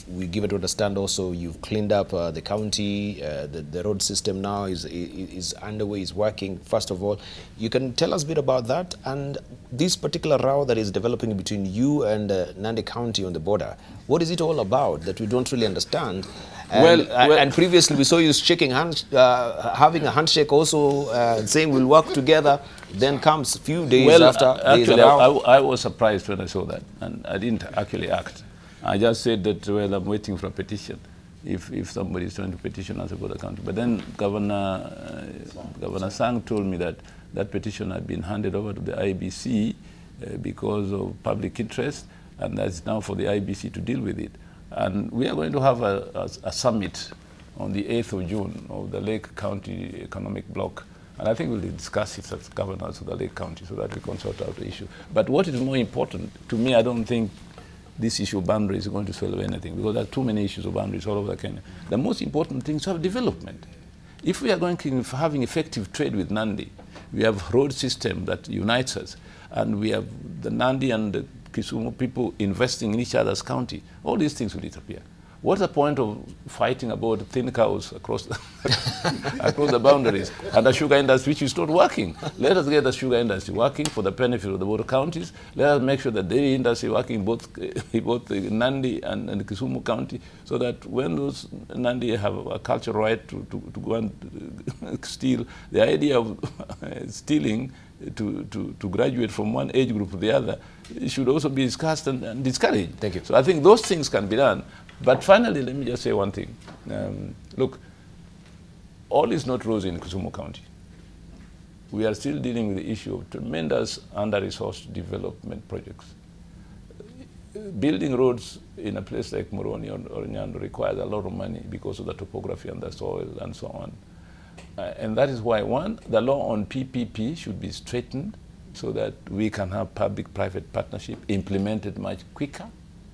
we give it to understand also you've cleaned up the county, the road system now is underway, is working. First of all, you can tell us a bit about that and this particular row that is developing between you and Nandi County on the border. What is it all about that we don't really understand? And, and previously we saw you shaking hands, having a handshake also, saying we'll work together. Then comes a few days after. Actually, I was surprised when I saw that, and I didn't actually act. I just said that, well, I'm waiting for a petition, if somebody is trying to petition us about the country. But then Governor Sang told me that that petition had been handed over to the IBC because of public interest, and that's now for the IBC to deal with it. And we are going to have a summit on the 8th of June of the Lake County Economic Bloc. And I think we'll discuss it as governors of the Lake County so that we can sort out the issue. But what is more important, to me, I don't think this issue of boundaries is going to solve anything, because there are too many issues of boundaries all over Kenya. The most important thing is to have development. If we are going to having effective trade with Nandi, we have a road system that unites us, and we have the Nandi and the Kisumu people investing in each other's county, all these things will disappear. What's the point of fighting about thin cows across the, across the boundaries and the sugar industry, which is not working? Let us get the sugar industry working for the benefit of the border counties. Let us make sure that the dairy industry working both Nandi and Kisumu County, so that when those Nandi have a cultural right to go and steal, the idea of stealing to graduate from one age group to the other should also be discussed and discouraged. Thank you. So I think those things can be done. But finally, let me just say one thing. Look, all is not rosy in Kisumu County. We are still dealing with the issue of tremendous under-resourced development projects. Building roads in a place like Moroni or Nyando requires a lot of money because of the topography and the soil and so on. And that is why, one, the law on PPP should be straightened so that we can have public-private partnership implemented much quicker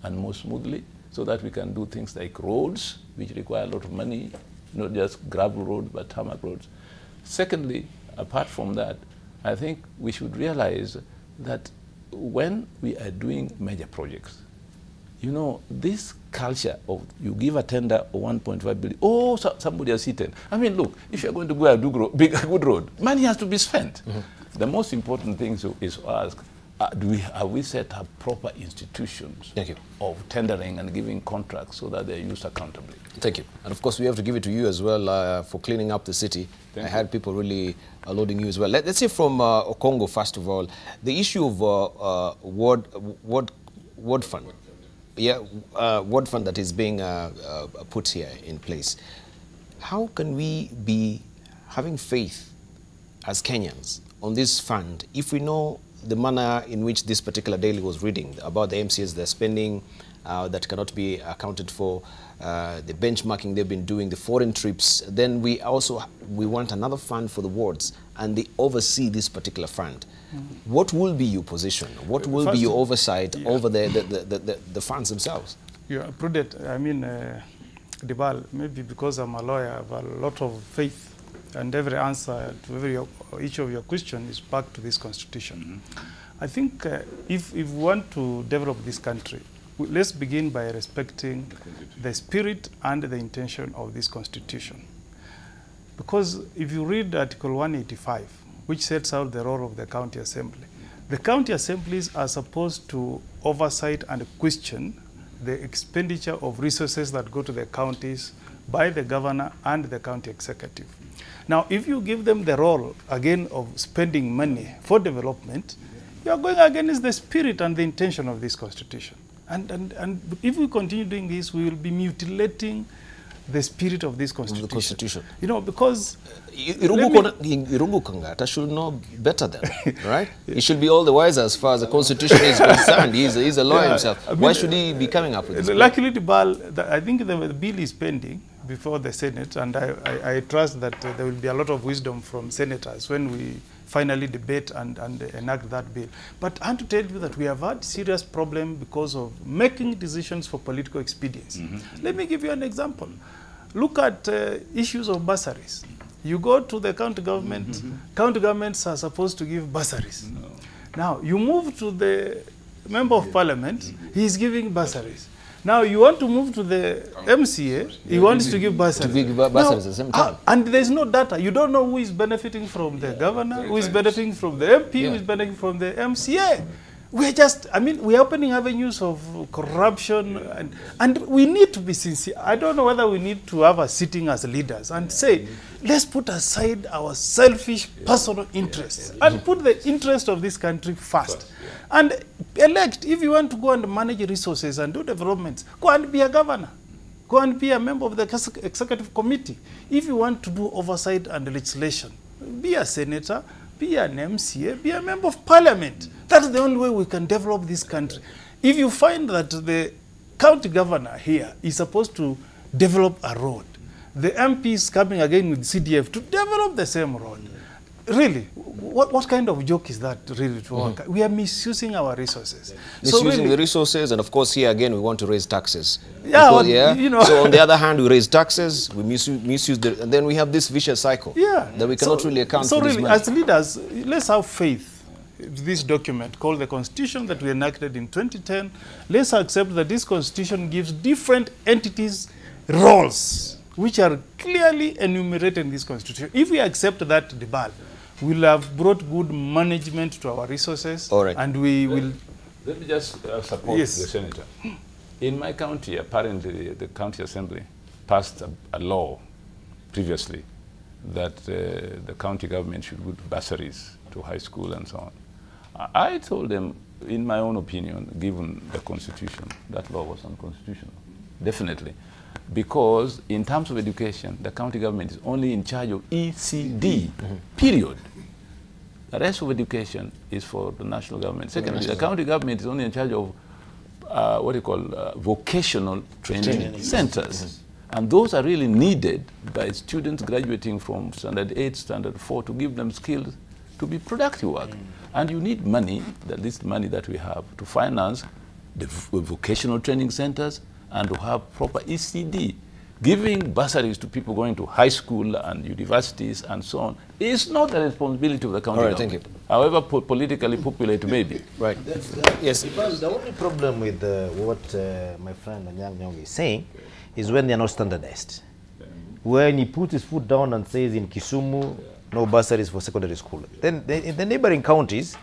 and more smoothly, so that we can do things like roads, which require a lot of money, not just gravel roads, but tarmac roads. Secondly, apart from that, I think we should realize that when we are doing major projects, you know, this culture of you give a tender of 1.5 billion, oh, somebody has eaten. I mean, look, if you're going to go a good road, money has to be spent. Mm-hmm. The most important thing is to ask, have we set up proper institutions of tendering and giving contracts so that they're used accountably? Thank you. And of course, we have to give it to you as well for cleaning up the city. I had people really lauding you as well. Let's say from Okong'o, first of all, the issue of ward fund. Yeah, ward fund that is being put here in place. How can we be having faith as Kenyans on this fund if we know the manner in which this particular daily was reading about the MCAs, they're spending that cannot be accounted for, the benchmarking they've been doing, the foreign trips. Then we want another fund for the wards, and they oversee this particular fund. Mm-hmm. What will be your position? What will be your oversight over the funds themselves? You are prudent. I mean, Debarl, maybe because I'm a lawyer, I have a lot of faith, and every answer to each of your questions is back to this constitution. Mm-hmm. I think if we want to develop this country, let's begin by respecting the spirit and the intention of this constitution. Because if you read Article 185, which sets out the role of the county assembly, the county assemblies are supposed to oversight and question the expenditure of resources that go to the counties by the governor and the county executive. Now, if you give them the role, again, of spending money for development, you are going against the spirit and the intention of this constitution. And if we continue doing this, we will be mutilating the spirit of this constitution. The constitution. You know, because... Irungu Kangata should know better than, right? He should be all the wiser as far as the constitution is concerned. He's a lawyer himself. I mean, why should he be coming up with this? Luckily, Debarl, I think the bill is pending before the Senate, and I trust that there will be a lot of wisdom from senators when we finally debate and enact that bill. But I want to tell you that we have had serious problem because of making decisions for political expediency. Let me give you an example. Look at issues of bursaries. You go to the county government, county governments are supposed to give bursaries. Now, you move to the member of parliament, he's giving bursaries. Now, you want to move to the MCA, he wants to give bursaries. To give bursaries at the same time. And there's no data. You don't know who is benefiting from the governor, who is benefiting from the MP, who is benefiting from the MCA. We're just, I mean, we're opening avenues of corruption, and we need to be sincere. I don't know whether we need to have a sitting as leaders and say, let's put aside our selfish personal interests and put the interest of this country first. And elect, if you want to go and manage resources and do developments, go and be a governor. Go and be a member of the executive committee. If you want to do oversight and legislation, be a senator, be an MCA, be a member of parliament. That's the only way we can develop this country. If you find that the county governor here is supposed to develop a road, the MP is coming again with CDF to develop the same road. Really, what kind of joke is that really to work? We are misusing our resources. Misusing so really, the resources, and of course here again we want to raise taxes. Yeah, Because, well, you know. So on the other hand, we raise taxes, we misuse the, and then we have this vicious cycle. Yeah. That we cannot really account so for this really, money. as leaders, let's have faith. This document called the Constitution that we enacted in 2010, let's accept that this Constitution gives different entities roles, which are clearly enumerated in this Constitution. If we accept that, Debarl, we'll have brought good management to our resources. All right. And we will... Let me just support Yes. the senator. In my county, apparently, the county assembly passed a law previously that the county government should give bursaries to high school and so on. I told them, in my own opinion, given the constitution, that law was unconstitutional, definitely. Because in terms of education, the county government is only in charge of ECD, period. The rest of education is for the national government. Secondly, the county government is only in charge of what you call vocational training centers. And those are really needed by students graduating from standard 8, standard 4 to give them skills to be productive work. And you need money, the least money that we have, to finance the vocational training centers and to have proper ECD. Giving bursaries to people going to high school and universities and so on is not the responsibility of the county government. Thank you. However politically popular it may be. Right. Yes. The only problem with what my friend Anyang Nyong'o is saying is when they are not standardized. When he puts his foot down and says in Kisumu, no bursaries for secondary school. Then in the neighboring counties,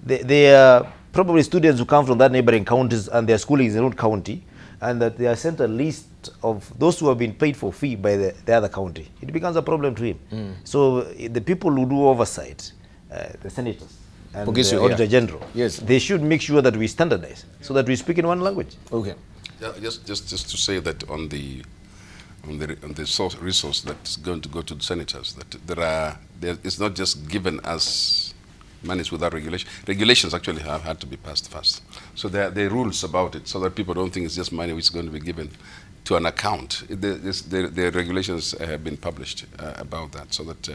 they are probably students who come from that neighboring counties and their schooling is in their own county, and that they are sent a list of those who have been paid for fee by the other county. It becomes a problem to him. So the people who do oversight, the senators and Poghisio, the Auditor General, yes, they should make sure that we standardize so that we speak in one language. Okay. Yeah, just to say that on the resource that's going to go to the senators, that it's not just given as monies without regulation. Regulations actually have had to be passed first. So there are rules about it so that people don't think it's just money which is going to be given to an account. The regulations have been published about that so that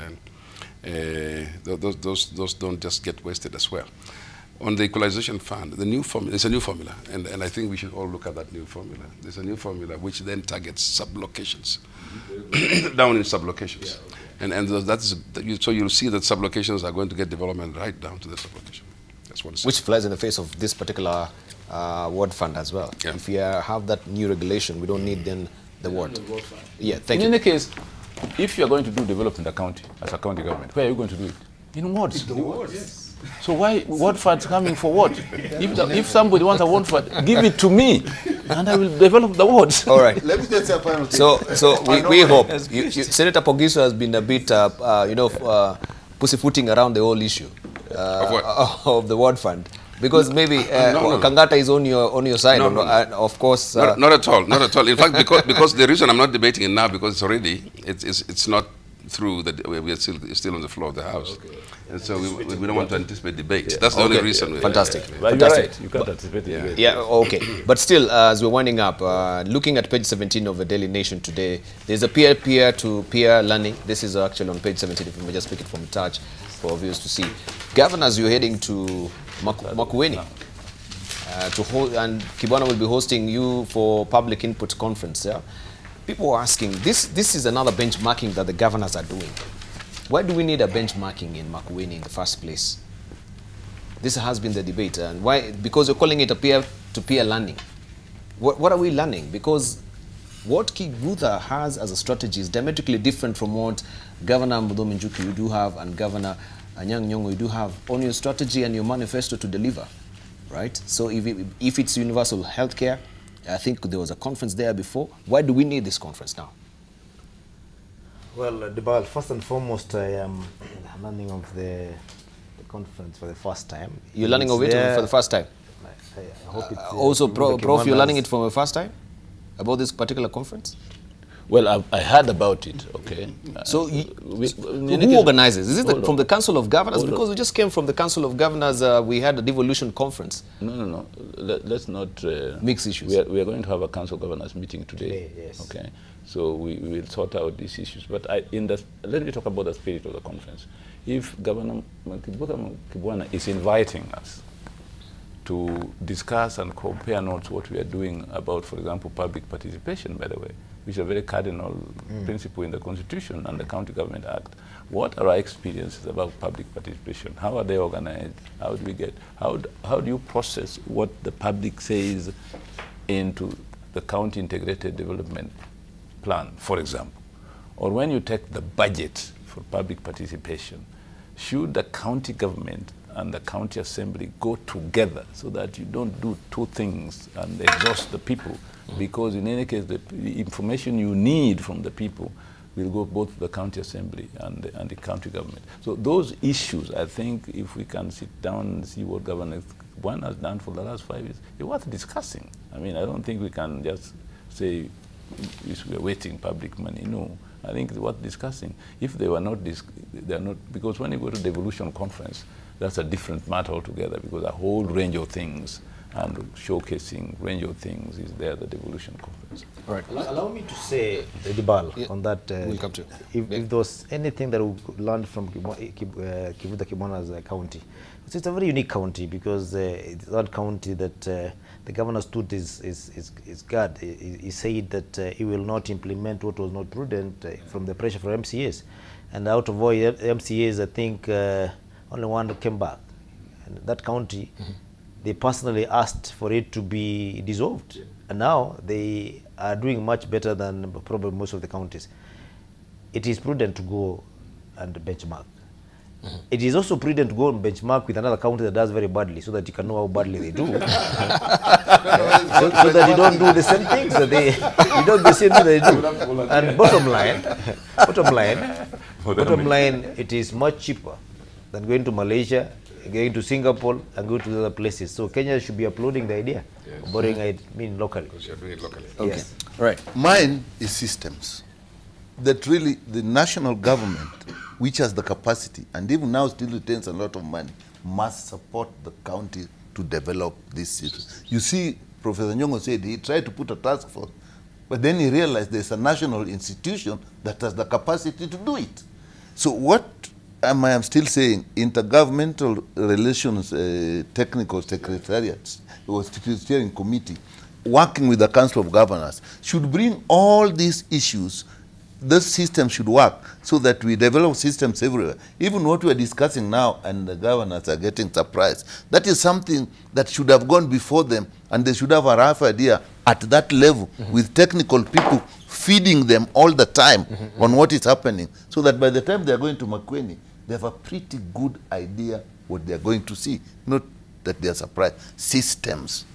those don't just get wasted as well. On the equalization fund, the new formula, it's a new formula, and I think we should all look at that new formula. There's a new formula which then targets sublocations, down in sublocations. Yeah. And that's, so you'll see that sublocations are going to get development right down to the sublocation. That's what it's Which flies in the face of this particular ward fund as well. Yeah. If you have that new regulation, we don't need then the ward. Yeah, thank you. In any case, if you are going to do development in the county, as a county government, where are you going to do it? In wards. In the wards. Yes. So why ward funds coming for what? If somebody wants a ward fund, give it to me, and I will develop the wards. All right. Let me just say a final thing. So we hope. Senator Poghisio has been a bit, pussyfooting around the whole issue of the ward fund. Because maybe Kangata is on your side, of course. Not at all, not at all. In fact, because the reason I'm not debating it now, because it's already, it's not through that we are still on the floor of the House. Okay. And so we don't want to anticipate debate. That's the only reason. Fantastic. Well, you're right. You can't anticipate the debate. Yeah, okay. But still, as we're winding up, looking at page 17 of the Daily Nation today, there's a peer-to-peer learning. This is actually on page 17, if you may just pick it from touch for viewers to see. Governors, you're heading to Makueni. And Kibwana will be hosting you for public input conference. Yeah? People are asking, this is another benchmarking that the governors are doing. Why do we need a benchmarking in Makueni in the first place? This has been the debate. And why? Because you're calling it a peer-to-peer learning. What are we learning? Because what Kibwana has as a strategy is diametrically different from what Governor Muthomi Njuki you do have and Governor Anyang Nyong'o you do have on your strategy and your manifesto to deliver. Right? So if it's universal healthcare, I think there was a conference there before. Why do we need this conference now? Well, Debarl, first and foremost, I am learning of the conference for the first time. You're learning of it for the first time? I hope it's... also, Prof, you're learning it for the first time? About this particular conference? Well, I heard about it, okay. So who organizes? Is it from the Council of Governors? Because we just came from the Council of Governors, we had a devolution conference. No. Let's not... mix issues. We are going to have a Council of Governors meeting today. Yes. Okay. So we will sort out these issues. But let me talk about the spirit of the conference. If Governor Kibwana is inviting us to discuss and compare notes what we are doing about, for example, public participation, by the way, which is a very cardinal principle in the Constitution and the County Government Act. What are our experiences about public participation? How are they organized? How do we get? How do you process what the public says into the county integrated development plan, for example? Or when you take the budget for public participation, should the county government and the county assembly go together so that you don't do two things and exhaust the people? Because in any case, the information you need from the people will go both to the county assembly and the county government. So those issues, I think, if we can sit down and see what Governor Kibwana has done for the last 5 years, it's worth discussing. I mean, I don't think we can just say we're wasting public money. No, I think it's worth discussing. If they were not, they're not, because when you go to the devolution conference, that's a different matter altogether, because a whole range of things and showcasing range of things is there at the devolution conference. All right. Allow me to say, Debarl, on that, we'll come to if there was anything that we could learn from Kibwana's county, it's a very unique county, because it's that county that the governor stood his guard. He said that he will not implement what was not prudent from the pressure for MCAs. And out of all MCAs, I think only one came back. And that county, they personally asked for it to be dissolved. And now they are doing much better than probably most of the counties. It is prudent to go and benchmark. It is also prudent to go and benchmark with another county that does very badly, so that you can know how badly they do. so that you don't do the same things that they, you don't do the same thing they do. And bottom line, it is much cheaper than going to Malaysia, going to Singapore, and go to other places. So Kenya should be uploading the idea, borrowing it locally. Because you're doing it locally. Okay. Yes. Right. Mine is systems. That really the national government, which has the capacity and even now still retains a lot of money, must support the county to develop this system. You see, Professor Nyong'o said he tried to put a task force, but then he realized there's a national institution that has the capacity to do it. So what I am still saying, intergovernmental relations technical secretariat or steering committee working with the Council of Governors should bring all these issues. This system should work so that we develop systems everywhere. Even what we are discussing now, and the governors are getting surprised, that is something that should have gone before them, and they should have a rough idea at that level with technical people feeding them all the time on what is happening, so that by the time they are going to Makueni, they have a pretty good idea what they are going to see, not that they are surprised. Systems.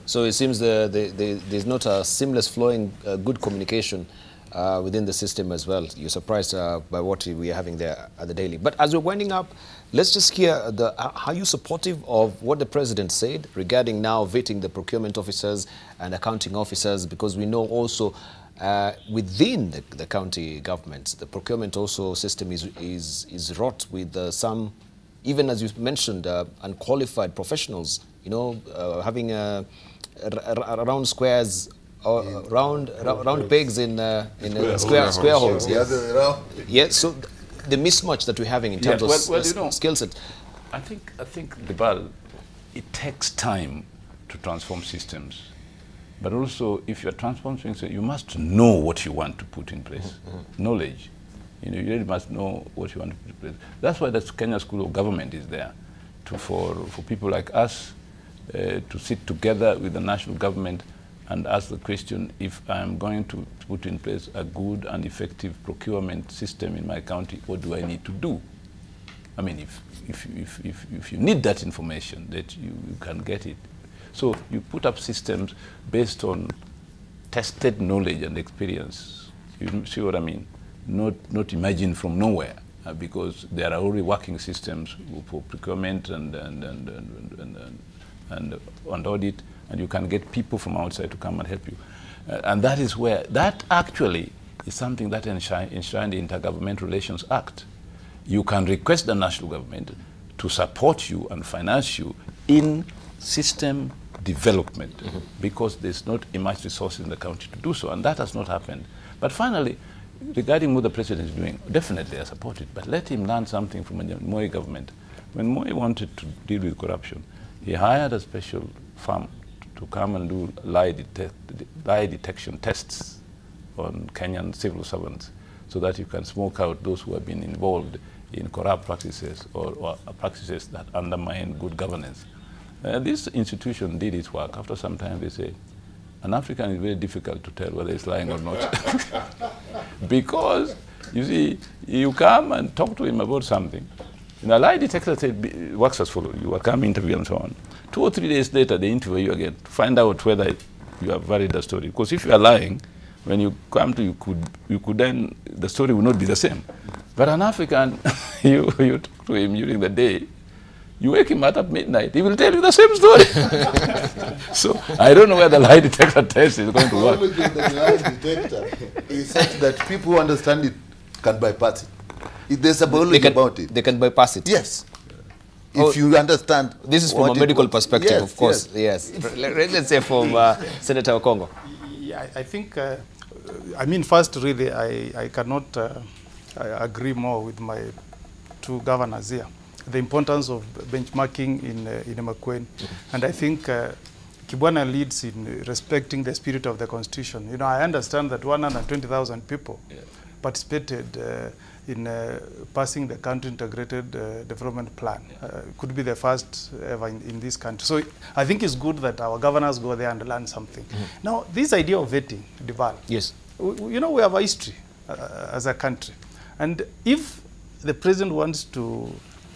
So it seems there's not a seamless flowing good communication within the system as well. You're surprised by what we are having there at the Daily. But as we're winding up, let's just hear how you supportive of what the president said regarding now vetting the procurement officers and accounting officers, because we know also within the county government, the procurement also system is wrought with some, even as you mentioned, unqualified professionals, you know, having round squares or round pegs in square holes. The other way around. Yeah, so the mismatch that we're having in terms of you know, skill set. I think Debarl, it takes time to transform systems. But also, if you're transforming systems, you must know what you want to put in place. Knowledge. You know, you really must know what you want to put in place. That's why the Kenya School of Government is there, for people like us to sit together with the national government and ask the question, if I'm going to put in place a good and effective procurement system in my county, what do I need to do? I mean, if you need that information, that you can get it. So you put up systems based on tested knowledge and experience. You see what I mean? Not imagined from nowhere, because there are already working systems for procurement and audit, and you can get people from outside to come and help you. And that is where, that actually is something that enshrined the Intergovernmental Relations Act. You can request the national government to support you and finance you in system development, because there's not much resources in the country to do so, and that has not happened. But finally, regarding what the president is doing, definitely I support it, but let him learn something from the Moi government. When Moi wanted to deal with corruption, he hired a special firm to come and do lie detection tests on Kenyan civil servants, so that you can smoke out those who have been involved in corrupt practices or practices that undermine good governance. This institution did its work. After some time, they say, an African is very difficult to tell whether he's lying or not. Because, you see, you come and talk to him about something. And a lie detector said, works as follows. You will come interview and so on. 2 or 3 days later, they interview you again to find out whether you have varied the story. Because if you are lying, when you come to, you could then, the story will not be the same. But an African, you talk to him during the day, you wake him up at midnight, he will tell you the same story. So I don't know where the lie detector test is going to work. The only thing that the lie detector is such that people who understand it can bypass it. If there's a biology about it. They can bypass it. Yes. If you understand. This is from a medical perspective, yes, of course. Yes. Let's say from Senator Okong'o. Yeah, I think, I mean, first, really, I cannot agree more with my two governors here. The importance of benchmarking in Emakwen. And I think Kibwana leads in respecting the spirit of the Constitution. You know, I understand that 120,000 people participated in passing the country integrated development plan. Could be the first ever in this country. So I think it's good that our governors go there and learn something. Now, this idea of vetting, Debarl, yes, you know, we have a history as a country. And if the president wants to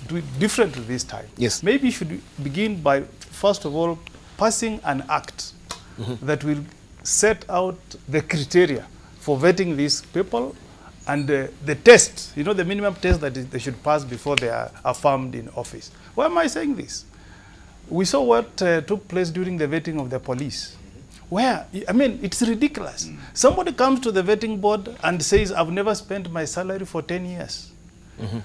do it differently this time, yes, maybe you should begin by, first of all, passing an act that will set out the criteria for vetting these people and the test, you know, the minimum test that they should pass before they are affirmed in office. Why am I saying this? We saw what took place during the vetting of the police, where, I mean, it's ridiculous. Somebody comes to the vetting board and says, I've never spent my salary for 10 years.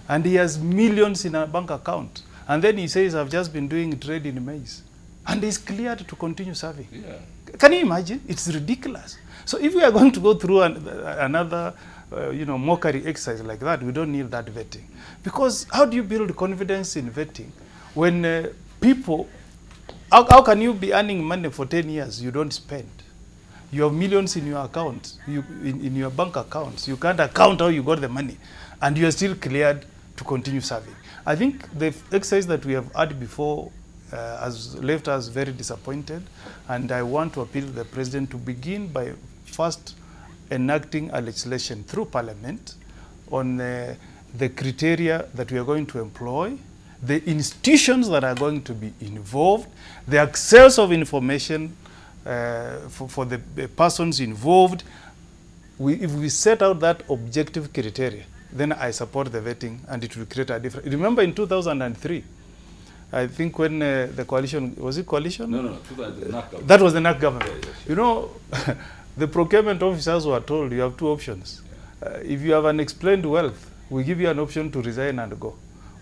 And he has millions in a bank account. And then he says, I've just been doing trade in maize. And he's cleared to continue serving. Yeah. Can you imagine? It's ridiculous. So if we are going to go through another you know, mockery exercise like that, we don't need that vetting. Because how do you build confidence in vetting when people, how can you be earning money for 10 years you don't spend? You have millions in your account, in your bank accounts. You can't account how you got the money. And you are still cleared to continue serving. I think the exercise that we have had before has left us very disappointed, and I want to appeal to the president to begin by first enacting a legislation through parliament on the criteria that we are going to employ, the institutions that are going to be involved, the access of information for the persons involved. If we set out that objective criteria, then I support the vetting, and it will create a difference. Remember in 2003, I think when the coalition, was it coalition? No, that was the NAC government. That was the NAC government. You know, The procurement officers were told you have two options. If you have unexplained wealth, we give you an option to resign and go.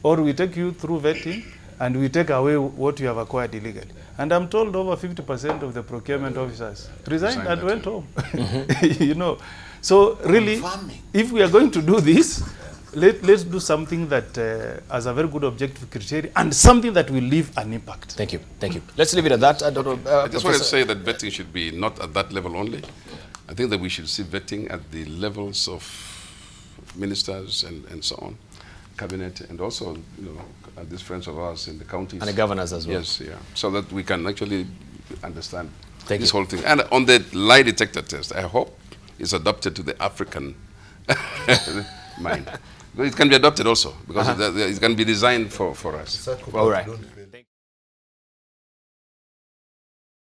Or we take you through vetting and we take away what you have acquired illegally. And I'm told over 50% of the procurement officers resigned and went home. You know, so really, if we are going to do this, let's do something that has a very good objective criteria and something that will leave an impact. Thank you. Thank you. Let's leave it at that. I just want to say that vetting should be not at that level only. I think that we should see vetting at the levels of ministers and so on, cabinet, and also, you know, these friends of ours in the counties. And the governors as well. Yes, yeah. So that we can actually understand Thank this you. whole thing. And on the lie detector test, I hope it's adopted to the African mind. It can be adopted also, because it can be designed for us. All right.